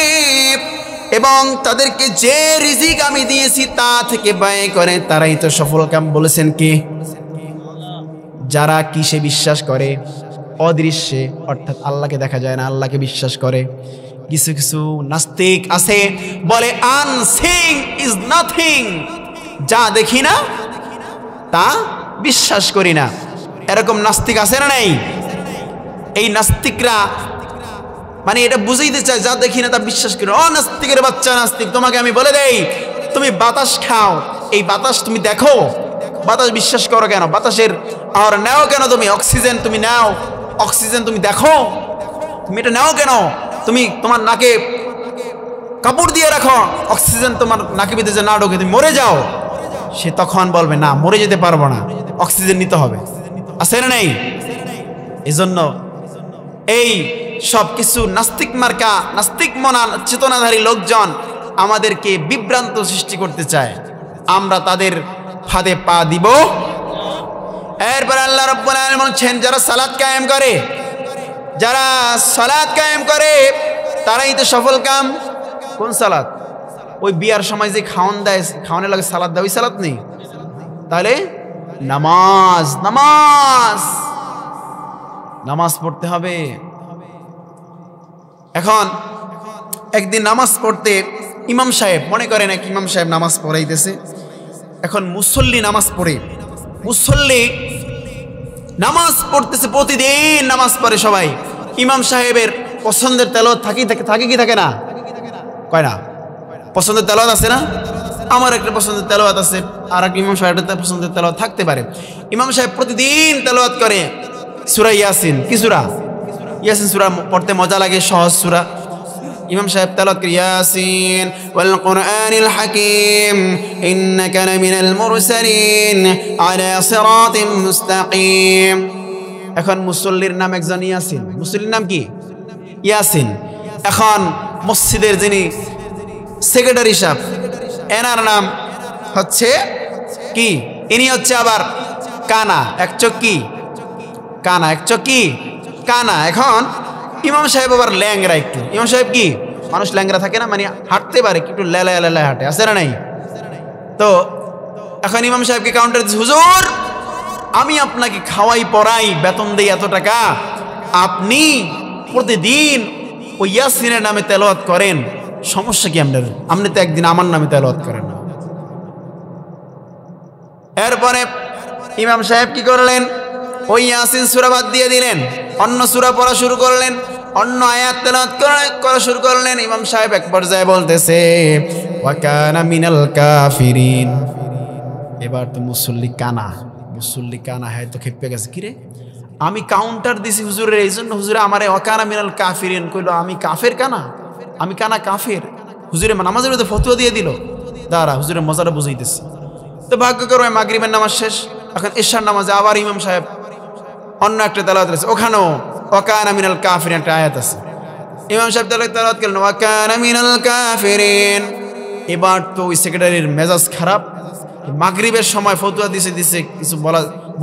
এবং তাদেরকে যে রিজিক আমি দিয়েছি তা থেকে ব্যয় করে তারাই তো সফলকাম বলেছেন কে যারা কিসে বিশ্বাস করে অদৃশ্যে অর্থাৎ আল্লাহকে দেখা যায় না আল্লাহকে বিশ্বাস করে কিছু কিছু নাস্তিক আছে বলে আনসিং ইজ নাথিং যা দেখি না তা বিশ্বাস করি না এরকম নাস্তিক আছে না নাই এই নাস্তিকরা মানে এটা বুঝাইতে চায় যা দেখি না তা বিশ্বাস করি ও নাস্তিকের বাচ্চা নাস্তিক তোমাকে আমি বলে দেই তুমি বাতাস খাও এই বাতাস তুমি দেখো বাতাস বিশ্বাস করো কেন বাতাসের আর নাও কেন তুমি অক্সিজেন তুমি নাও অক্সিজেন তুমি দেখো তুমি এটা নাও কেন তুমি তোমার নাকে কাপড় দিয়ে রাখো অক্সিজেন তোমার নাকে ভিতরে না ঢোকে তুমি মরে যাও সে তখন বলবে না মরে যেতে পারবো না অক্সিজেন নিতে হবে আছে না নেই এজন্য এই সব কিছু নাস্তিক মার্কা নাস্তিক মনা চেতনাধারী লোকজন আমাদেরকে বিভ্রান্ত সৃষ্টি করতে চায় আমরা তাদের ফাঁদে পা দিব এরপর আল্লাহ রাব্বুল আলামিন বলেন যারা সালাত কায়েম করে যারা সালাত কায়েম করে তারাই তো সফল কাম কোন সালাত ওই বিয়ার সময় যে খাওয়ান দেয় খাওয়ানোর লাগে সালাত দেয় ওই সালাত নেই তাহলে নামাজ নামাজ নামাজ পড়তে হবে এখন একদিন নামাজ পড়তে ইমাম সাহেব মনে করেন এক ইমাম সাহেব নামাজ পড়াইতেছে এখন মুসল্লি নামাজ পড়ে মুসল্লি নামাজ পড়তেছে প্রতিদিন নামাজ পড়ে সবাই ইমাম সাহেবের পছন্দের তেলাওয়াত থাকে কি থাকে না কয় না পছন্দের তেলাওয়াত আছে না আমার একটা পছন্দের তেলাওয়াত আছে আর এক ইমাম সাহেবের পছন্দের তেলাওয়াত থাকতে পারে ইমাম সাহেব প্রতিদিন তেলাওয়াত করে সূরা ইয়াসিন কি সূরা ইয়াসিন সূরা পড়তে মজা লাগে সহজ সূরা ইমাম সাহেব তেলাওয়াত করে ইয়াসিন ওয়াল কুরআনিল হাকীম ইন্নাকা লামিনাল মুরসালিন আলা সিরাতিম মুস্তাকিম এখন মুসল্লির নাম একজন ইয়াসিন মুসল্লির নাম কি ইয়াসিন এখন মসজিদের যিনি সেক্রেটারি সাহেব এনার নাম হচ্ছে কি ইনি হচ্ছে আবার কানা এক চোখ কি কানা এক চোখ কি কানা এখন ইমাম সাহেব আবার ল্যাংরা একটু ইমাম সাহেব কি মানুষ ল্যাংরা থাকে না মানে হাঁটতে পারে একটু লেলায় লেলায় হাঁটে আছে না নাই তো এখন ইমাম সাহেবকে কাউন্টার দিচ্ছে হুজুর আমি আপনাকে খাওয়াই পড়াই বেতন দেই এত টাকা আপনি প্রতিদিন ওই ইয়াসিনের নামে তেলাওয়াত করেন সমস্যা কি আপনার আপনি তো একদিন আমার নামে তেলাওয়াত করেন না এরপরে ইমাম সাহেব কি করলেন ওই ইয়াসিন সূরা বাদ দিয়ে দিলেন অন্য সূরা পড়া শুরু করলেন অন্য আয়াত তেলাওয়াত করা শুরু করলেন ইমাম সাহেব এক পর্যায়ে বলতেছে ওয়া কানা মিনাল কাফিরিন এবার তো মুসল্লি কানা হয় তো খেপে গেছে কিরে আমি কাউন্টার দিছি হুজুরের এই জন্য হুজুরে আমারে ওয়া কানা মিনাল কাফিরিন কইলো আমি কাফের কানা আমি কানা কাফের হুজুরে নামাজের মধ্যে ফতোয়া দিয়ে দিল দাঁড়া হুজুরের মজাটা বুঝাইতেছে তো ভাগ্য করে মাগরিবের নামাজ শেষ এখন ইশার নামাজে আবার ইমাম সাহেব অন্য একটা তেলাওয়াত আছে ওখানেও ওয়া কানা মিনাল কাফিরিন একটা আয়াত আছে ইমাম সাহেব তেলাওয়াত করলেন ওয়া কানা মিনাল কাফিরিন এবার তো ওই সেক্রেটারির মেজাজ খারাপ মাগরিবের সময় ফতোয়া দিছে কিছু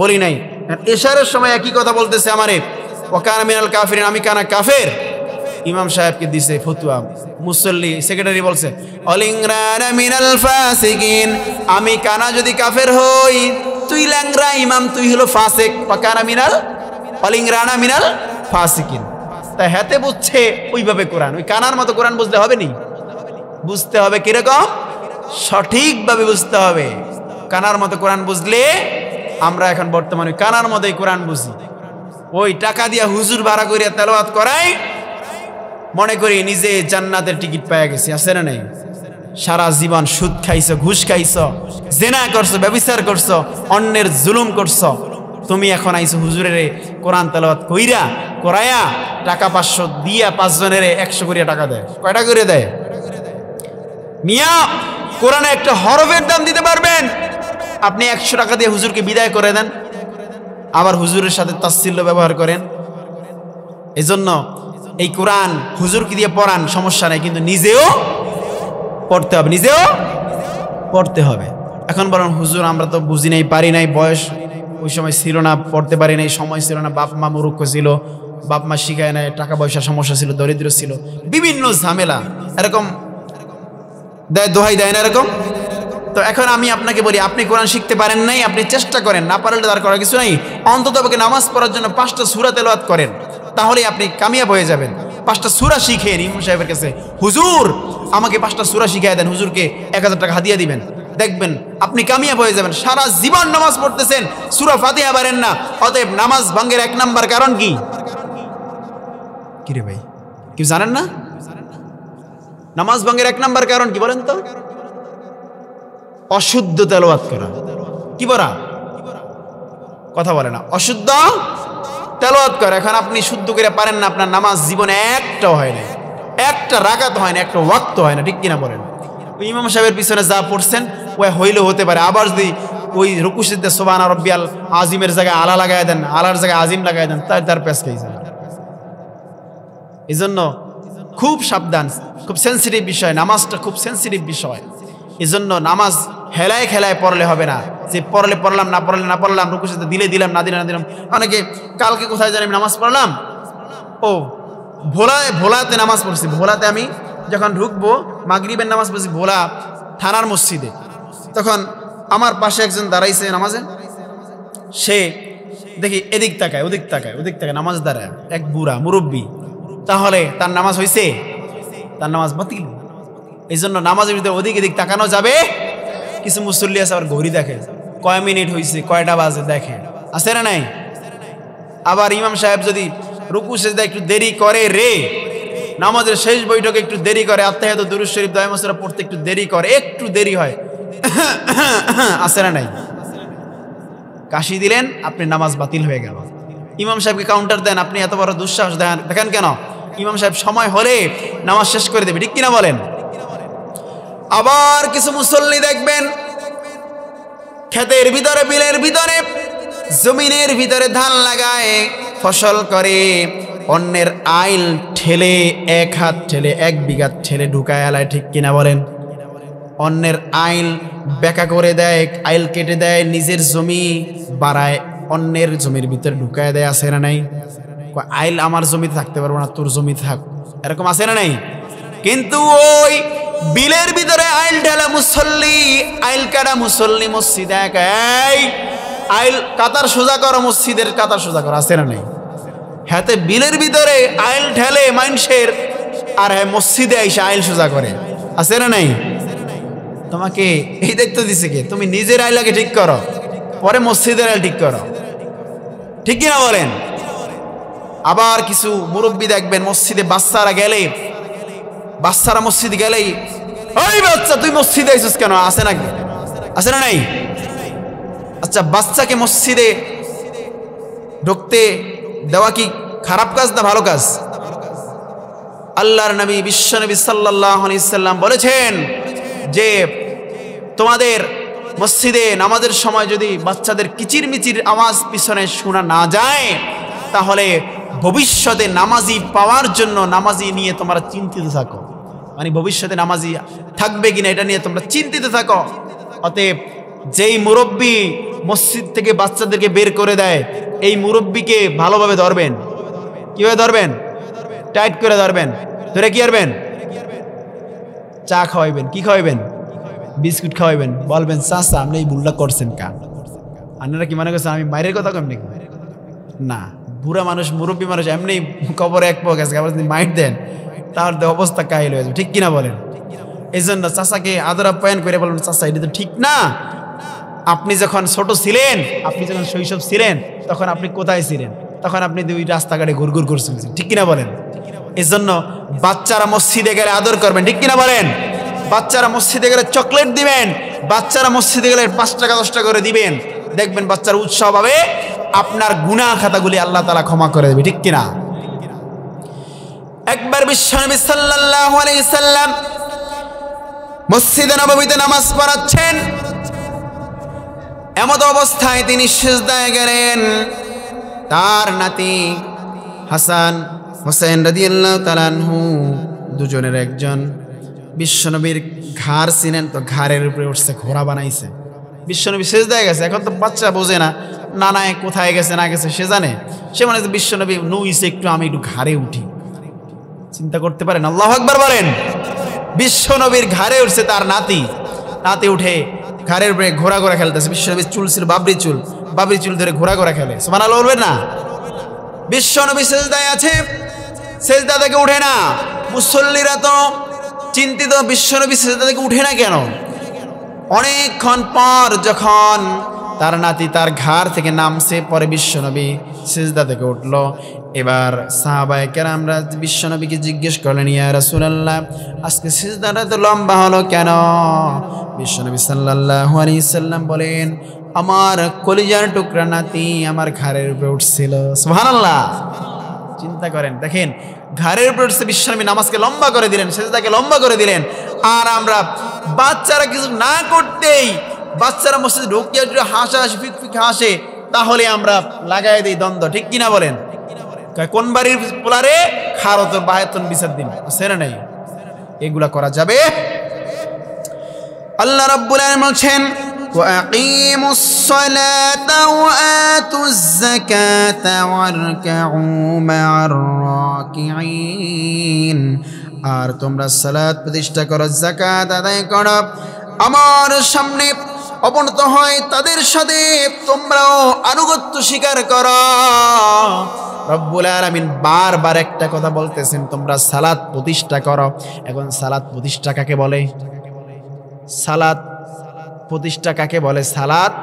বলি নাই ইশারের সময় একই কথা বলতেছে আমারে ওয়া কানা মিনাল কাফিরিন আমি কানা কাফের ইমাম সাহেবকে দিছে ফতোয়া মুসল্লি সেক্রেটারি বলছে অলিংরানা মিনাল ফাসিকিন আমি কানা যদি কাফের হই তুই ল্যাংরা ইমাম তুই হলো ফাসিক ওয়া কানা মিনাল অলিংরানা মিনাল ফাসিকিন তাই হাতে বুঝছে ওইভাবে কোরআন ওই কানার মতো কোরআন বুঝতে হবে নি বুঝতে হবে কিরকম সঠিকভাবে বুঝতে হবে কানার মতো কোরআন বুঝলে আমরা এখন বর্তমানে কানার মতোই কোরআন বুঝি ওই টাকা দিয়া হুজুর ভাড়া করিয়া তেলাওয়াত করাই মনে করি নিজে জান্নাতের টিকিট পেয়ে গেছি আছে না নাই সারা জীবন সুদ খাইছো ঘুষ খাইছো জেনা করছো ব্যভিচার করছো অন্যের জুলুম করছো তুমি এখন আইছো হুজুরের কোরআন তেলাওয়াত কইরা করায়া টাকা 500 দিয়া 5 জনের 100 করিয়া টাকা দেয় কয়টা করে দেয় মিয়া কোরআনে একটা হরফের দাম দিতে পারবেন আপনি 100 টাকা দিয়ে হুজুরকে বিদায় করে দেন আবার হুজুরের সাথে তাচ্ছিল্য ব্যবহার করেন এজন্য এই কোরআন হুজুরকে দিয়ে পড়ান সমস্যা নাই কিন্তু নিজেও পড়তে হবে, নিজেও পড়তে হবে। এখন বলেন হুজুর আমরা তো বুঝি নাই, পারি নাই, বয়স ওই সময় ছিল না, পড়তে পারি নাই, সময় ছিল না, বাপ মা মূর্খ ছিল, বাপ মা শিখায় নাই, টাকা পয়সার সমস্যা ছিল, দরিদ্র ছিল, বিভিন্ন ঝামেলা এরকম দেয়, দোহাই দেয় না এরকম। তো এখন আমি আপনাকে বলি, আপনি কোরআন শিখতে পারেন নাই, আপনি চেষ্টা করেন, না পারলে তার করার কিছু নাই, অন্তত আপনাকে নামাজ পড়ার জন্য 5টা সূরা তেলাওয়াত করেন, তাহলে আপনি কামিয়াব হয়ে যাবেন। 5টা সূরা শিখেন ইমাম সাহেবের কাছে, হুজুর আমাকে 5টা সূরা শিখিয়ে দেন, হুজুরকে 1000 টাকা হাদিয়া দিবেন, দেখবেন আপনি কামিয়াব হয়ে যাবেন। সারা জীবন নামাজ পড়তেছেন, সূরা ফাতিহা পারেন না, অতএব নামাজ ভঙ্গের 1 নাম্বার কারণ কি? কিরে ভাই কেউ জানেন না? নামাজ ভঙ্গের 1 নাম্বার কারণ কি বলেন তো? অশুদ্ধ তেলাওয়াত করা। কি বলা কথা বলে না, অশুদ্ধ তেলাওয়াত করা। এখন আপনি শুদ্ধ করে পারেন না, আপনার নামাজ জীবনে একটাও হয় না, একটা রাকাত হয় না, একটা ওয়াক্ত হয় না, ঠিক কিনা বলেন? ওই ইমাম সাহেবের পিছনে যা পড়ছেন ওই হইলেও হতে পারে, আবার যদি ওই রুকু সিজদা সুবহান রাব্বিয়াল আজিমের জায়গায় আলা লাগায় দেন, আলার জায়গায় আজিম লাগায় দেন, তার প্যাস খেয়ে যান। এই জন্য খুব সাবধান, খুব সেন্সিটিভ বিষয়, নামাজটা খুব সেন্সিটিভ বিষয়। এই জন্য নামাজ হেলায় খেলায় পড়লে হবে না, যে পড়লে পড়লাম, না পড়লে না পড়লাম, রুকু সিজদা দিলে দিলাম, না দিলে না দিলাম। অনেকে কালকে কোথায় জানি নামাজ পড়লাম, ও ভোলাতে নামাজ পড়ছি, ভোলাতে আমি যখন ঢুকবো মাগরিবের নামাজ পড়ছি ভোলা থানার মসজিদে, তখন আমার পাশে একজন দাঁড়াইছে নামাজে, সে দেখি এদিক তাকায় ওদিক তাকায় ওদিক তাকায়, নামাজ দাঁড়ায়, এক বুড়া মুরব্বী, তাহলে তার নামাজ হয়েছে? তার নামাজ বাতিল। এই জন্য নামাজের ভিতরে ওদিক এদিক তাকানো যাবে। কিছু মুসল্লি আছে আবার ঘড়ি দেখে, কয় মিনিট হয়েছে, কয়টা বাজে দেখে, আছে না নাই? আবার ইমাম সাহেব যদি রুকু সিজদা একটু দেরি করে রে, নামাজের শেষ বৈঠকে একটু দেরি করে, আত্তাহিয়াত দুরূদ শরীফ দোয়া মাসুরা পড়তে একটু দেরি করে, একটু দেরি হয়, আছে না নাই? কাশি দিলেন, আপনি নামাজ বাতিল হয়ে গেল। ইমাম সাহেবকে কাউন্টার দেন, আপনি এত বড় দুঃসাহস দেখেন কেন? ইমাম সাহেব সময় হলে নামাজ শেষ করে দেবে, ঠিক কিনা বলেন? আবার কিছু মুসল্লি দেখবেন ক্ষেতের ভিতরে, বিলের ভিতরে, জমিনের ভিতরে ধান লাগায়, ফসল করে, অন্যের আইল ঠেলে, 1 হাত ঠেলে 1 বিঘা ঠেলে ঢুকায় আলায়, ঠিক কিনা বলেন? অন্যের আইল বেকা করে দেয়, আইল কেটে দেয়, নিজের জমি বাড়ায়, অন্যের জমির ভিতরে ঢুকায় দেয়, আছে না নাই? আইল আমার জমিতে থাকতে পারবো না, তোর জমি থাক, এরকম আছে না নাই? কিন্তু ওই বিলের ভিতরে আইল ঢালা মুসল্লি, আইল কাটা মুসল্লি মসজিদে একাই, আইল কাতার সোজা করো, মসজিদের কাতার সোজা করো, আছে না নাই? হাতে বিলের ভিতরে আইল ঠেলে মানুষের, আর হ্যাঁ মসজিদে এসে আইল সোজা করে, আছে না নাই? তোমাকে এই দায়িত্ব দিছে কে? তুমি নিজের আইলাকে ঠিক করো, পরে মসজিদের আইল ঠিক করো, ঠিক কিনা বলেন? আবার কিছু মুরব্বী দেখবেন মসজিদে বাচ্চারা মসজিদে গেলেই, ওই বাচ্চা তুই মসজিদে আইছিস কেন, আছে নাকি? আছে না নাই? আচ্ছা, বাচ্চাকে মসজিদে ঢুকতে দেওয়া কি খারাপ কাজ না ভালো কাজ? আল্লাহর নবী বিশ্বনবী সাল্লাল্লাহু আলাইহি সাল্লাম বলেছেন যে তোমাদের মসজিদে নামাজের সময় যদি বাচ্চাদের কিচিরমিচির আওয়াজ পিছনে শোনা না যায়, তাহলে ভবিষ্যতে নামাজি পাওয়ার জন্য নামাজি নিয়ে তোমরা চিন্তিত থাকো, মানে ভবিষ্যতে নামাজি থাকবে কিনা এটা নিয়ে তোমরা চিন্তিত থাকো। অতএব যেই মুরব্বী মসজিদ থেকে বাচ্চাদেরকে বের করে দেয়, এই মুরব্বীকে ভালোভাবে ধরবেন। কিভাবে ধরবেন? টাইট করে ধরবেন, ধরে কি করবেন? চা খাওয়াইবেন। কি খাওয়াইবেন? বিস্কুট খাওয়াইবেন। বলবেন চাচা আপনি এই ভুলটা করছেন কা? আপনারা কি মনে করছেন আমি মায়ের কথা কম নাকি? না, বুড়া মানুষ, মুরব্বী মানুষ এমনি কবরে এক পা গেছে, আবার যদি মাইট দেন তাহলে তো অবস্থা কাহিল হয়ে যাবে, ঠিক কিনা বলেন? এই জন্য চাচাকে আদর আপ্যায়ন করে বলবেন চাচা এটা তো ঠিক না, আপনি যখন ছোট ছিলেন, আপনি যখন শৈশব ছিলেন, তখন আপনি কোথায় ছিলেন? তখন আপনি ওই রাস্তাঘাটে ঘুরঘুর করছিলেন, ঠিক কিনা বলেন? এই জন্য বাচ্চারা মসজিদে গেলে আদর করবেন, ঠিক কিনা বলেন? বাচ্চারা মসজিদে গেলে চকলেট দিবেন, বাচ্চারা মসজিদে গেলে 5 টাকা 10 টাকা করে দিবেন, দেখবেন বাচ্চারা উৎসাহ পাবে, আপনার গুনাহ খাতাগুলি আল্লাহ তাআলা ক্ষমা করে দেবে, ঠিক কিনা? একবার বিশ্বনবী সাল্লাল্লাহু আলাইহি সাল্লাম মসজিদে নববীতে নামাজ পড়াচ্ছেন, এমত অবস্থায় তিনি সিজদায় গেলেন। তার নাতি হাসান হোসেন রাদিয়াল্লাহু তাআলা আনহু দুজনের একজন বিশ্বনবীর ঘাড় চিনেন তো, ঘাড়ের উপরে উঠছে, ঘোড়া বানাইছে। বিশ্বনবী সেজদায় গেছে। এখন তো বাচ্চা বোঝে না, নানায় কোথায় গেছে না গেছে সে জানে। সে মনে হচ্ছে বিশ্বনবী নুইছে একটু, আমি একটু ঘাড়ে উঠি। চিন্তা করতে পারেন? আল্লাহু আকবার বলেন। বিশ্বনবীর ঘাড়ে উঠছে তার নাতি, নাতি উঠে ঘাড়ের উপরে ঘোরা ঘোরা খেলতেছে। বিশ্বনবীর চুল ছিল বাবরি চুল, বাবরি চুল ধরে ঘোরা ঘোরা খেলে। সুবহানাল্লাহ বলবেন না? বিশ্বনবী সেজদায় আছে, সেজদা থেকে উঠে না। মুসল্লিরা তো চিন্তিত, বিশ্বনবী সেজদা থেকে উঠে না কেন? অনেকক্ষণ পর যখন তার নাতি তার ঘাড় থেকে নামছে, পরে বিশ্বনবী সিজদা থেকে উঠল। এবার সাহাবায়ে কেরামরা বিশ্বনবীকে জিজ্ঞেস করলেন, ইয়া রাসূলুল্লাহ, আজকে সিজদাটা তো লম্বা হলো কেন? বিশ্বনবী সাল্লাল্লাহু আলাইহি সাল্লাম বলেন, আমার কলিজার টুকরা নাতি আমার ঘাড়ের উপরে উঠছিল। সুবহানাল্লাহ। চিন্তা করেন, দেখেন ঘাড়ের উপরে উঠছে, বিশ্বনবী নামাজকে লম্বা করে দিলেন, সিজদাকে লম্বা করে দিলেন। আর আমরা বাচ্চারা কিছু না করতেই, বাচ্চারা মসজিদে ঢুকিয়ে যদি হাসাহাসি ফিক হাসে, তাহলে আমরা লাগাই দিই দ্বন্দ্ব। ঠিক কিনা বলেন? কোন বাড়ির পোলারে খারো তোর বাহাতন বিচার দিন, সেনা নেই, এগুলা করা যাবে? আল্লাহ রাব্বুল আলামিন বলছেন, وَأَقِيمُوا الصَّلَاةَ وَآتُوا الزَّكَاةَ وَارْكَعُوا مَعَ الرَّاكِعِينَ। আর তোমরা সালাত প্রতিষ্ঠা করো, যাকাত আদায় করো, আমার সামনে অবনত হয় তাদের সাথে তোমরাও আনুগত্য স্বীকার করো। রব্বুল আলামিন বারবার একটা কথা বলতেছেন, তোমরা সালাত প্রতিষ্ঠা করো। এখন সালাত প্রতিষ্ঠা কাকে বলে? সালাত প্রতিষ্ঠা কাকে বলে? সালাত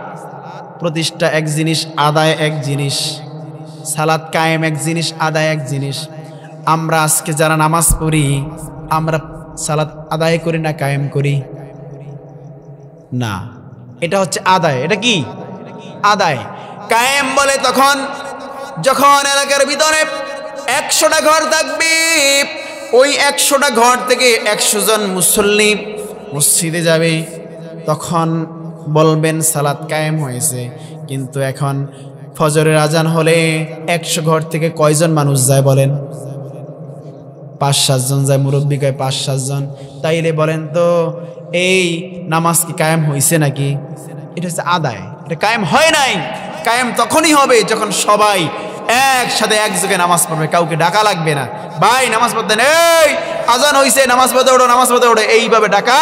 প্রতিষ্ঠা এক জিনিস, আদায় এক জিনিস। সালাত কায়েম এক জিনিস, আদায় এক জিনিস। আমরা আজকে যারা নামাজ পড়ি, আমরা সালাত আদায় করি না কায়েম করি? না, এটা হচ্ছে আদায়। এটা কি? আদায়। কায়েম বলে তখন যখন এলাকার ভিতরে 100টা ঘর থাকবে, ওই 100টা ঘর থেকে 100 জন মুসল্লি মসজিদে যাবে, তখন বলবেন সালাত কায়েম হয়েছে। কিন্তু এখন ফজরের আজান হলে 100 ঘর থেকে কয়জন মানুষ যায় বলেন? 5-7 জন যায়। মুরব্বী কয় 5-7 জন। তাইলে বলেন তো এই নামাজ কি কায়েম হয়েছে নাকি? এটা হচ্ছে আদায়, এটা কায়েম হয় নাই। কায়েম তখনই হবে যখন সবাই একসাথে এক জায়গায় নামাজ পড়বে, কাউকে ডাকা লাগবে না। ভাই নামাজ পড়তে, এই আজান হয়েছে নামাজ পড়তে ওঠো, নামাজ পড়তে ওঠো, এইভাবে ডাকা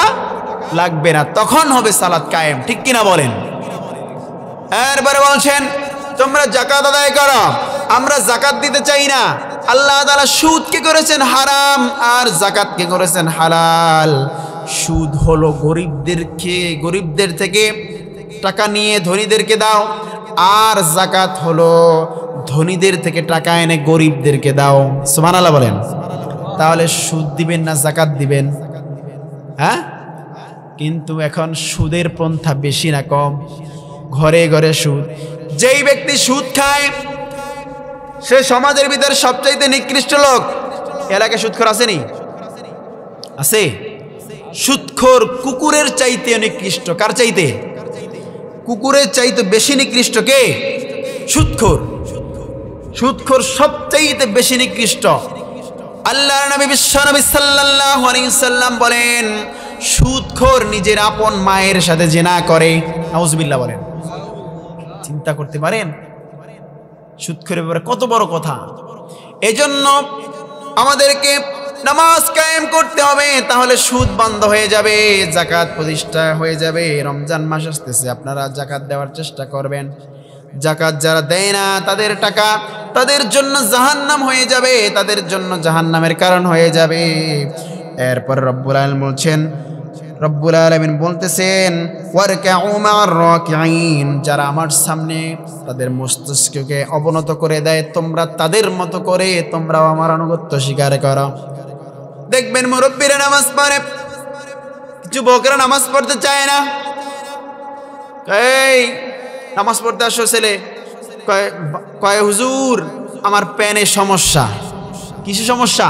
লাগবে না, তখন হবে সালাত কায়েম। ঠিক কিনা বলেন? এরপরে বলছেন, তোমরা যাকাত আদায় করো। আমরা যাকাত দিতে চাই না। আল্লাহ তাআলা সুদকে করেছেন হারাম আর যাকাতকে করেছেন হালাল। সুদ হলো গরিবদের থেকে টাকা নিয়ে ধনীদেরকে দাও, আর যাকাত হলো ধনীদের থেকে টাকা এনে গরিবদেরকে দাও। সুবহানাল্লাহ বলেন। তাহলে সুদ দিবেন না যাকাত দিবেন? হ্যাঁ, কিন্তু এখন সুদের পন্থা বেশি না কম? ঘরে ঘরে সুদ। যেই ব্যক্তি সুদ খায় সে সমাজের ভিতরে সবচাইতে নিকৃষ্ট লোক। এলাকায় সুদখোর আসেনি? আছে। সুদখোর কুকুরের চাইতে নিকৃষ্ট। কার চাইতে? কুকুরের চাইতে বেশি নিকৃষ্ট কে? সুদখোর। সুদখোর সবচাইতে বেশি নিকৃষ্ট। আল্লাহর নবী বিশ্বনবী সাল্লাল্লাহু আলাইহি সাল্লাম বলেন, সুদখোর নিজের আপন মায়ের সাথে জিনা করে। নাউজুবিল্লাহ বলেন। চিন্তা করতে পারেন সুদখোরের ব্যাপারে কত বড় কথা। এজন্য আমাদেরকে নামাজ কায়েম করতে হবে, তাহলে সুদ বন্ধ হয়ে যাবে, যাকাত প্রতিষ্ঠা হয়ে যাবে। রমজান মাস আসতেছে, আপনারা যাকাত দেওয়ার চেষ্টা করবেন। যাকাত যারা দেয় না তাদের টাকা তাদের জন্য জাহান্নাম হয়ে যাবে, তাদের জন্য জাহান্নামের কারণ হয়ে যাবে। এরপর রব্বুল আলামিন বলতেছেন, ওয়ারকাউ মা'আর রাকিঈন, যারা আমার সামনে তাদের মস্তিষ্ককে অবনত করে দেয়, তোমরা তাদের মতো করে তোমরাও আমার আনুগত্য স্বীকার করো। দেখবেন মুরব্বীরা নামাজ পড়ে, যুবকরা নামাজ পড়তে চায় না। এই নামাজ পড়তে আসো ছেলে, কয় হুজুর আমার প্যানে সমস্যা। কিসে সমস্যা?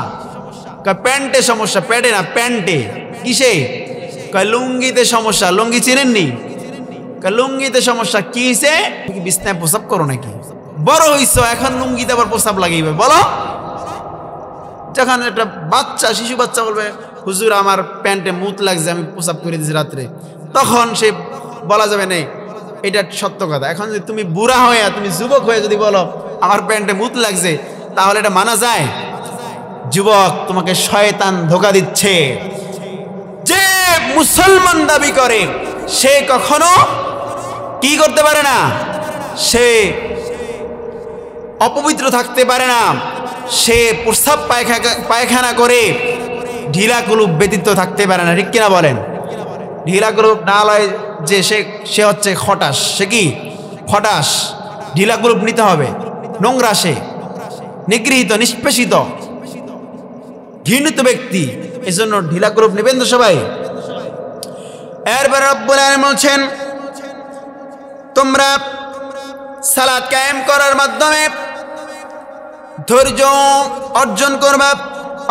কয় প্যান্টে সমস্যা। প্যান্টে না, প্যান্টে। কিসে? কয় লুঙ্গিতে সমস্যা। লুঙ্গি চিনেননি? কয় লুঙ্গিতে সমস্যা। কিসে? তুমি বিছনায় প্রসাব করো নাকি? বড় হইছো এখন লুঙ্গিতে আবার প্রসাব লাগিয়ে বলো? যখন একটা বাচ্চা, শিশু বাচ্চা বলবে হুজুর আমার প্যান্টে মুত লাগছে, আমি প্রসাব করে দিয়েছি রাত্রে, তখন সে বলা যাবে না এটা সত্য কথা। এখন যদি তুমি বুড়া হয়ে, তুমি যুবক হয়ে যদি বলো আমার প্যান্টে মুত লাগছে, তাহলে এটা মানা যায়? যুবক, তোমাকে শয়তান ধোঁকা দিচ্ছে। যে মুসলমান দাবি করে সে কখনো কি করতে পারে না, সে অপবিত্র থাকতে পারে না, সে প্রস্রাব পায়খানা করে ঢিলা কুলুপ ব্যতীত থাকতে পারে না, ঠিক কিনা বলেন? ঢিলা কুলুপ না লয় যে সে হচ্ছে খটাস। সে কি খটাস? ঢিলা কুলুপ নিতে হবে, নোংরা, সে নিগৃহীত, নিষ্পেষিত, ঘৃণিত ব্যক্তি, এজন্য ঢিলা কুলুপ নেবেন তো সবাই। এরপর রব্বুল আলামিন বলছেন তোমরা সালাত কায়েম করার মাধ্যমে ধৈর্য অর্জন করবা।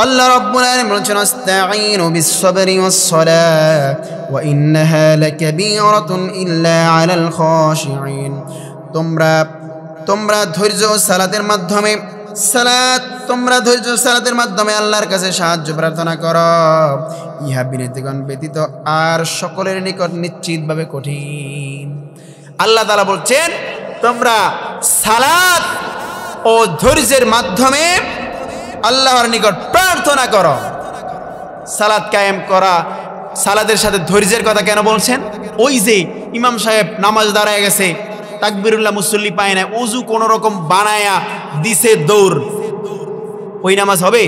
আল্লাহ রাব্বুল আলামিন বলেছেন আস্তাঈনু বিস-সাবরি ওয়াস-সালাত ওয়া ইন্নাহা লাকাবীরাতুন ইল্লা আলাল খাশিঈন। তোমরা ধৈর্য সালাতের মাধ্যমে সালাতের মাধ্যমে আল্লাহর কাছে সাহায্য প্রার্থনা করো, ইহা বিনীতগণ ব্যতীত আর সকলের নিকট নিশ্চিতভাবে কঠিন। আল্লাহ তাআলা বলছেন তোমরা সালাত ও ধৈর্যের মাধ্যমে আল্লাহর নিকট প্রার্থনা করো। সালাত কায়েম করা, সালাতের সাথে ধৈর্যের কথা কেন বলছেন? ওই যে ইমাম সাহেব নামাজ দাঁড়ায় গেছে, তাকবীরুল্লাহ মুসল্লি পায় না, ওযু কোন রকম বানায়া দিছে দৌড়, ওই নামাজ হবে?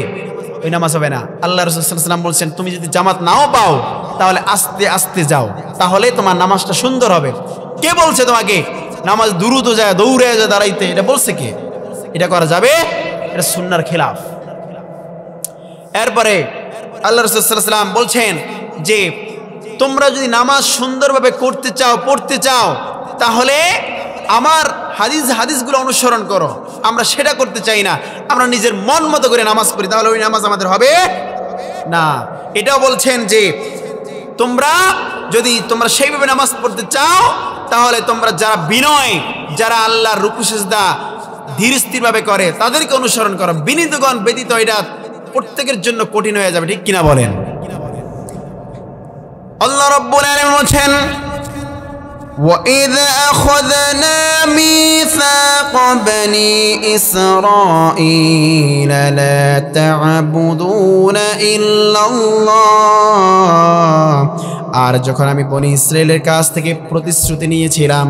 ওই নামাজ হবে না। আল্লাহ রাসূল সাল্লাল্লাহু আলাইহি ওয়াসাল্লাম বলছেন তুমি যদি জামাত নাও পাও তাহলে আস্তে আস্তে যাও, তাহলে তোমার নামাজটা সুন্দর হবে। কে বলছে তোমাকে নামাজ দ্রুত যায়, দৌড়ে যায় দাঁড়াইতে? এটা বলছে কে? এটা করা যাবে? এটা সুন্নাহর খেলাফ। এরপরে আল্লাহ রাসূল সাল্লাল্লাহু আলাইহি ওয়াসাল্লাম বলছেন যে তোমরা যদি নামাজ সুন্দরভাবে করতে চাও, পড়তে চাও, তাহলে আমার হাদিসগুলো অনুসরণ করো। আমরা সেটা করতে চাই না, আমরা নিজের মন মতো করে নামাজ পড়ি, তাহলে ওই নামাজ আমাদের হবে না। এটাও বলছেন যে তোমরা সেইভাবে নামাজ পড়তে চাও, তাহলে তোমরা যারা বিনয়, যারা আল্লাহর রুকু সিজদা ধীর স্থিরভাবে করে তাদেরকে অনুসরণ করো। বিনীতগণ ব্যতীত এটা প্রত্যেকের জন্য কঠিন হয়ে যাবে, ঠিক কিনা বলেন? আল্লাহ রাব্বুল আলামিন বলেন وَإِذْ أَخَذْنَا مِيثَاقَ بَنِي إِسْرَائِيلَ لَا تَعْبُدُونَ إِلَّا اللَّهَ। আর যখন আমি বনি ইসরাইলের কাছ থেকে প্রতিশ্রুতি নিয়েছিলাম,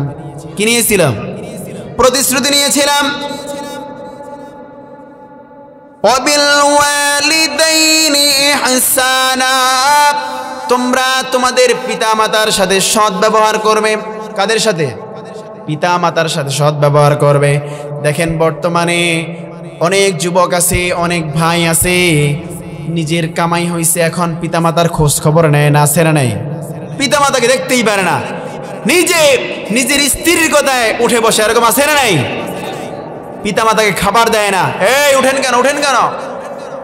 কি নিয়েছিলাম? প্রতিশ্রুতি নিয়েছিলাম وَبِالْوَالِدَيْنِ إِحْسَانًا, তোমরা তোমাদের পিতামাতার সাথে সৎ ব্যবহার করবে। কাদের সাথে? পিতামাতার সাথে সৎ ব্যবহার করবে। দেখেন বর্তমানে অনেক যুবক আছে, অনেক ভাই আছে, নিজের কামাই হইছে, এখন পিতামাতার খোঁজ খবর নেয় না, আছে না নাই? পিতামাতাকে দেখতেই পারে না, নিজের স্ত্রীর কথায় উঠে বসে, এরকম আছে না নাই? পিতামাতাকে খাবার দেয় না, এই উঠেন কেন,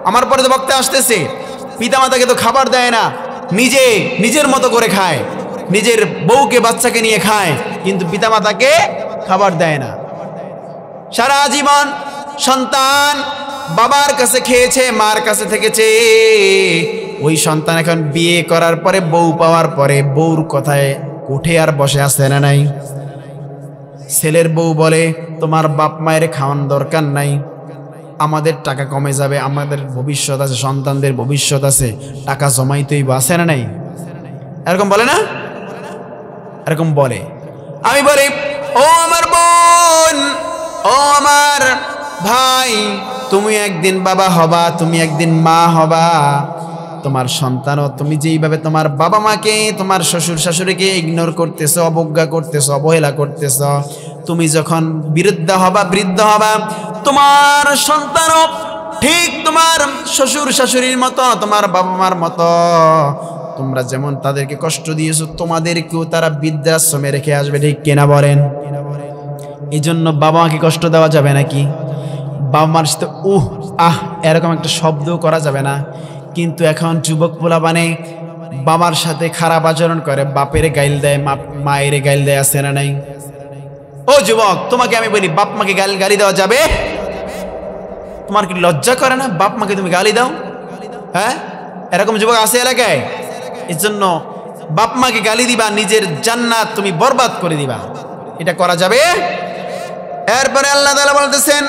আমার পরে তো বক্তা আসতেছে। পিতামাতাকে তো খাবার দেয় না, নিজের মতো করে খায়, নিজের বউকে বাচ্চাকে নিয়ে খায়, কিন্তু পিতামাতাকে খাবার দেয় না। সারা জীবন সন্তান বাবার কাছে খেয়েছে, মার কাছে থেকেছে, ওই সন্তান এখন বিয়ে করার পরে, বউ পাওয়ার পরে বউর কথায় উঠে আর বসে আছে না নাই? ছেলের বউ বলে তোমার বাপ মায়ের খাওয়ান দরকার নাই, আমাদের টাকা কমে যাবে, আমাদের ভবিষ্যৎ আছে, সন্তানদের ভবিষ্যৎ আছে, টাকা জমাইতেই আছে না নাই? এরকম বলে না? এরকম বলে। আমি বলি ও আমার বোন, ও আমার ভাই, তুমি একদিন বাবা হবা, তুমি একদিন মা হবা। তোমার সন্তানও তুমি যেইভাবে তোমার বাবা মাকে, তোমার শ্বশুর শাশুড়িকে ইগনোর করতেছ, অবজ্ঞা করতেছ, অবহেলা করতেছ, তুমি যখন বৃদ্ধ হবা, তোমার সন্তানও ঠিক তোমার শ্বশুর শাশুড়ির মতো, তোমার বাবা মার মতো, তোমরা যেমন তাদেরকে কষ্ট দিয়েছো, তোমাদেরকেও তারা বৃদ্ধাশ্রমে রেখে আসবে, ঠিক কিনা বলেন? এই জন্য বাবা মাকে কষ্ট দেওয়া যাবে নাকি? বাবা মার সাথে এরকম একটা শব্দ করা যাবে না। কিন্তু এখন যুবক পোলাপানে বাবার সাথে খারাপ আচরণ করে, বাপের গাইল দেয়, মায়ের গাইল দেয়, আছে না নাই? ও যুবক, তোমাকে আমি বলি বাপ মাকে গালি দেওয়া যাবে? তোমার কি লজ্জা করে না? বাপ মাকে তুমি গালি দাও? হ্যাঁ, এরকম যুবক আছে এলাকায়? এর জন্য বাপ মাকে গালি দিবা, নিজের জান্নাত তুমি বরবাদ করে দিবা, এটা করা যাবে? এরপরে আল্লাহ তাআলা বলতেছেন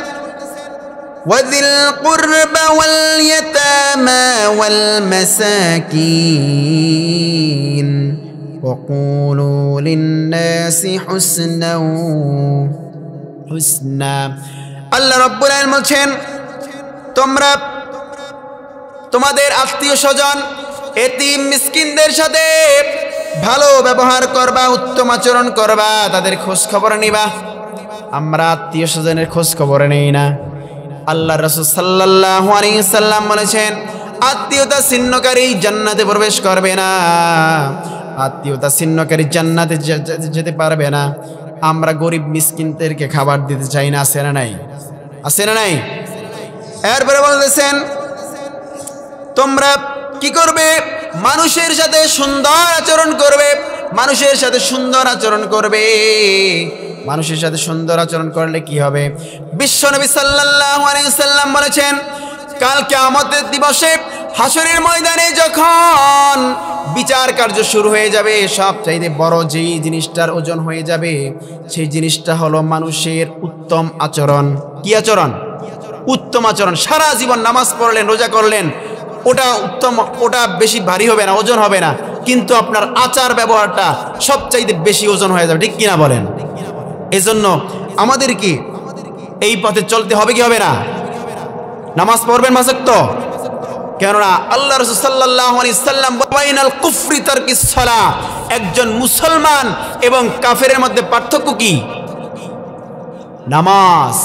ওয়াযিল কুরবা ওয়াল ইয়াতামা ওয়াল মাসাকিন ওয়াকুলু লিন-নাসি হুসনা। আল্লাহ রাব্বুল আলামিন বলছেন তোমরা তোমাদের আত্মীয় স্বজন এতিম মিসকিনদের সাথে ভালো ব্যবহার করবা, উত্তম আচরণ করবা, তাদের খোঁজ খবর নিবা। আমরা আত্মীয় স্বজনের খোঁজ খবর নেই না। আল্লাহ রাসূল সাল্লাল্লাহু আলাইহি সাল্লাম বলেছেন আত্মীয়তা ছিন্নকারী জান্নাতে প্রবেশ করবে না, আত্মীয়তা ছিন্নকারী জান্নাতে যেতে পারবে না। আমরা গরিব মিসকিনদেরকে খাবার দিতে চাই না, আছে না নাই? আছে না নাই? এরপরে বলতেছেন তোমরা কি করবে? মানুষের সাথে সুন্দর আচরণ করবে, মানুষের সাথে সুন্দর আচরণ করবে। মানুষের সাথে সুন্দর আচরণ করলে কি হবে? বিশ্বনবী সাল্লাল্লাহু আলাইহি ওয়াসাল্লাম বলেছেন কাল কিয়ামতের দিবসে হাসরের ময়দানে যখন বিচার কার্য শুরু হয়ে যাবে, সবচাইতে বড় যেই জিনিসটার ওজন হয়ে যাবে সেই জিনিসটা হলো মানুষের উত্তম আচরণ। কি আচরণ? উত্তম আচরণ। সারা জীবন নামাজ পড়লেন, রোজা করলেন, ওটা উত্তম, ওটা বেশি ভারী হবে না, ওজন হবে না, কিন্তু আপনার আচার ব্যবহারটা সবচাইতে বেশি ওজন হয়ে যাবে, ঠিক কিনা বলেন? এজন্য আমাদের কি এই পথে চলতে হবে কি হবে না? নামাজ পড়বেন মাসক্ত, কেননা আল্লাহ রাসূল সাল্লাল্লাহু আলাইহি সাল্লাম বাইনাল কুফরি তারকিস সালাহ, একজন মুসলমান এবং কাফেরের মধ্যে পার্থক্য কি? নামাজ।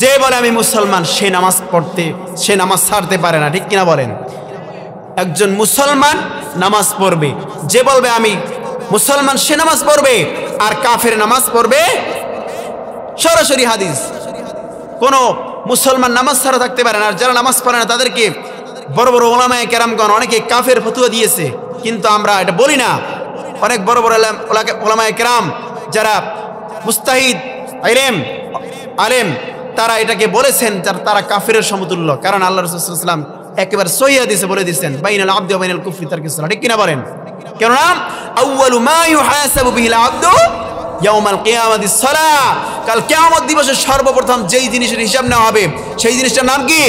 যে বলে আমি মুসলমান সে নামাজ পড়তে, সে নামাজ ছাড়তে পারে না, ঠিক কিনা বলেন? একজন মুসলমান নামাজ পড়বে, যে বলবে আমি মুসলমান সে নামাজ পড়বে, আর কাফের নামাজ পড়বে। সরাসরি হাদিস। কোনো মুসলমান নামাজ ছাড়া থাকতে পারে না, আর যারা নামাজ পড়ে না তাদেরকে বড় বড় ওলামায়ে কেরামগণ অনেকে কাফের ফতোয়া দিয়েছে, কিন্তু আমরা এটা বলি না। অনেক বড় বড় ওলামায়ে কেরাম যারা মুস্তাহিদ আলেম তারা এটাকে বলেছেন তারা কাফেরের সমতুল্য, কারণ আল্লাহ রাসূল সাল্লাল্লাহু আলাইহি ওয়াসাল্লাম একেবারে সহিহ হাদিসে বলে দিয়েছেন বাইনাল আবদি ওয়া বাইনাল কুফরি তারকিস সালাহ, ঠিক কিনা বলেন? কেননা আউয়ালু মা ইউহাসাবু বিহিল আবদু ইয়াউমাল কিয়ামাতিস সালাহ, কাল কিয়ামত দিবসে সর্বপ্রথম যেই জিনিসের হিসাব নেওয়া হবে সেই জিনিসটার নাম কি?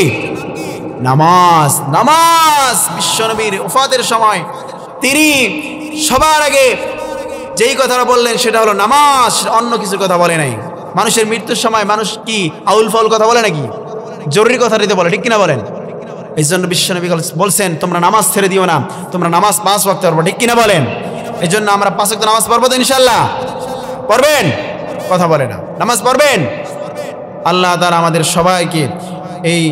নামাজ। নামাজ। বিশ্বনবীর ওফাতের সময় তিনি সবার আগে যেই কথাটা বললেন সেটা হলো নামাজ, অন্য কিছু কথা বলে নাই। মানুষের মৃত্যুর সময় মানুষ কি আউল ফাউল কথা বলে নাকি? জরুরি কথাটিতে বলে, ঠিক কিনা বলেন? এই জন্য বিশ্বনবী বলছেন তোমরা নামাজ ছেড়ে দিও না, তোমরা নামাজ 5 ওয়াক্ত পড়বো, ঠিক কিনা বলেন? এই জন্য আমরা 5 ওয়াক্ত নামাজ পড়বো তো ইনশাআল্লাহ? পড়বেন? কথা বলে না, নামাজ পড়বেন। আল্লাহ তাআলা আমাদের সবাইকে এই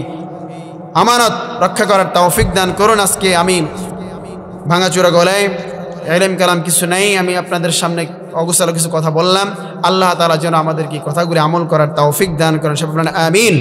আমানত রক্ষা করার তৌফিক দান করুন। আজকে আমি ভাঙাচোরা গলায় ইলম কালাম কিছু নেই, আমি আপনাদের সামনে অগোছালো কিছু কথা বললাম। আল্লাহ তাআলা যেন আমাদেরকে কথাগুলি আমল করার তৌফিক দান করেন, সবাই বলেন আমিন।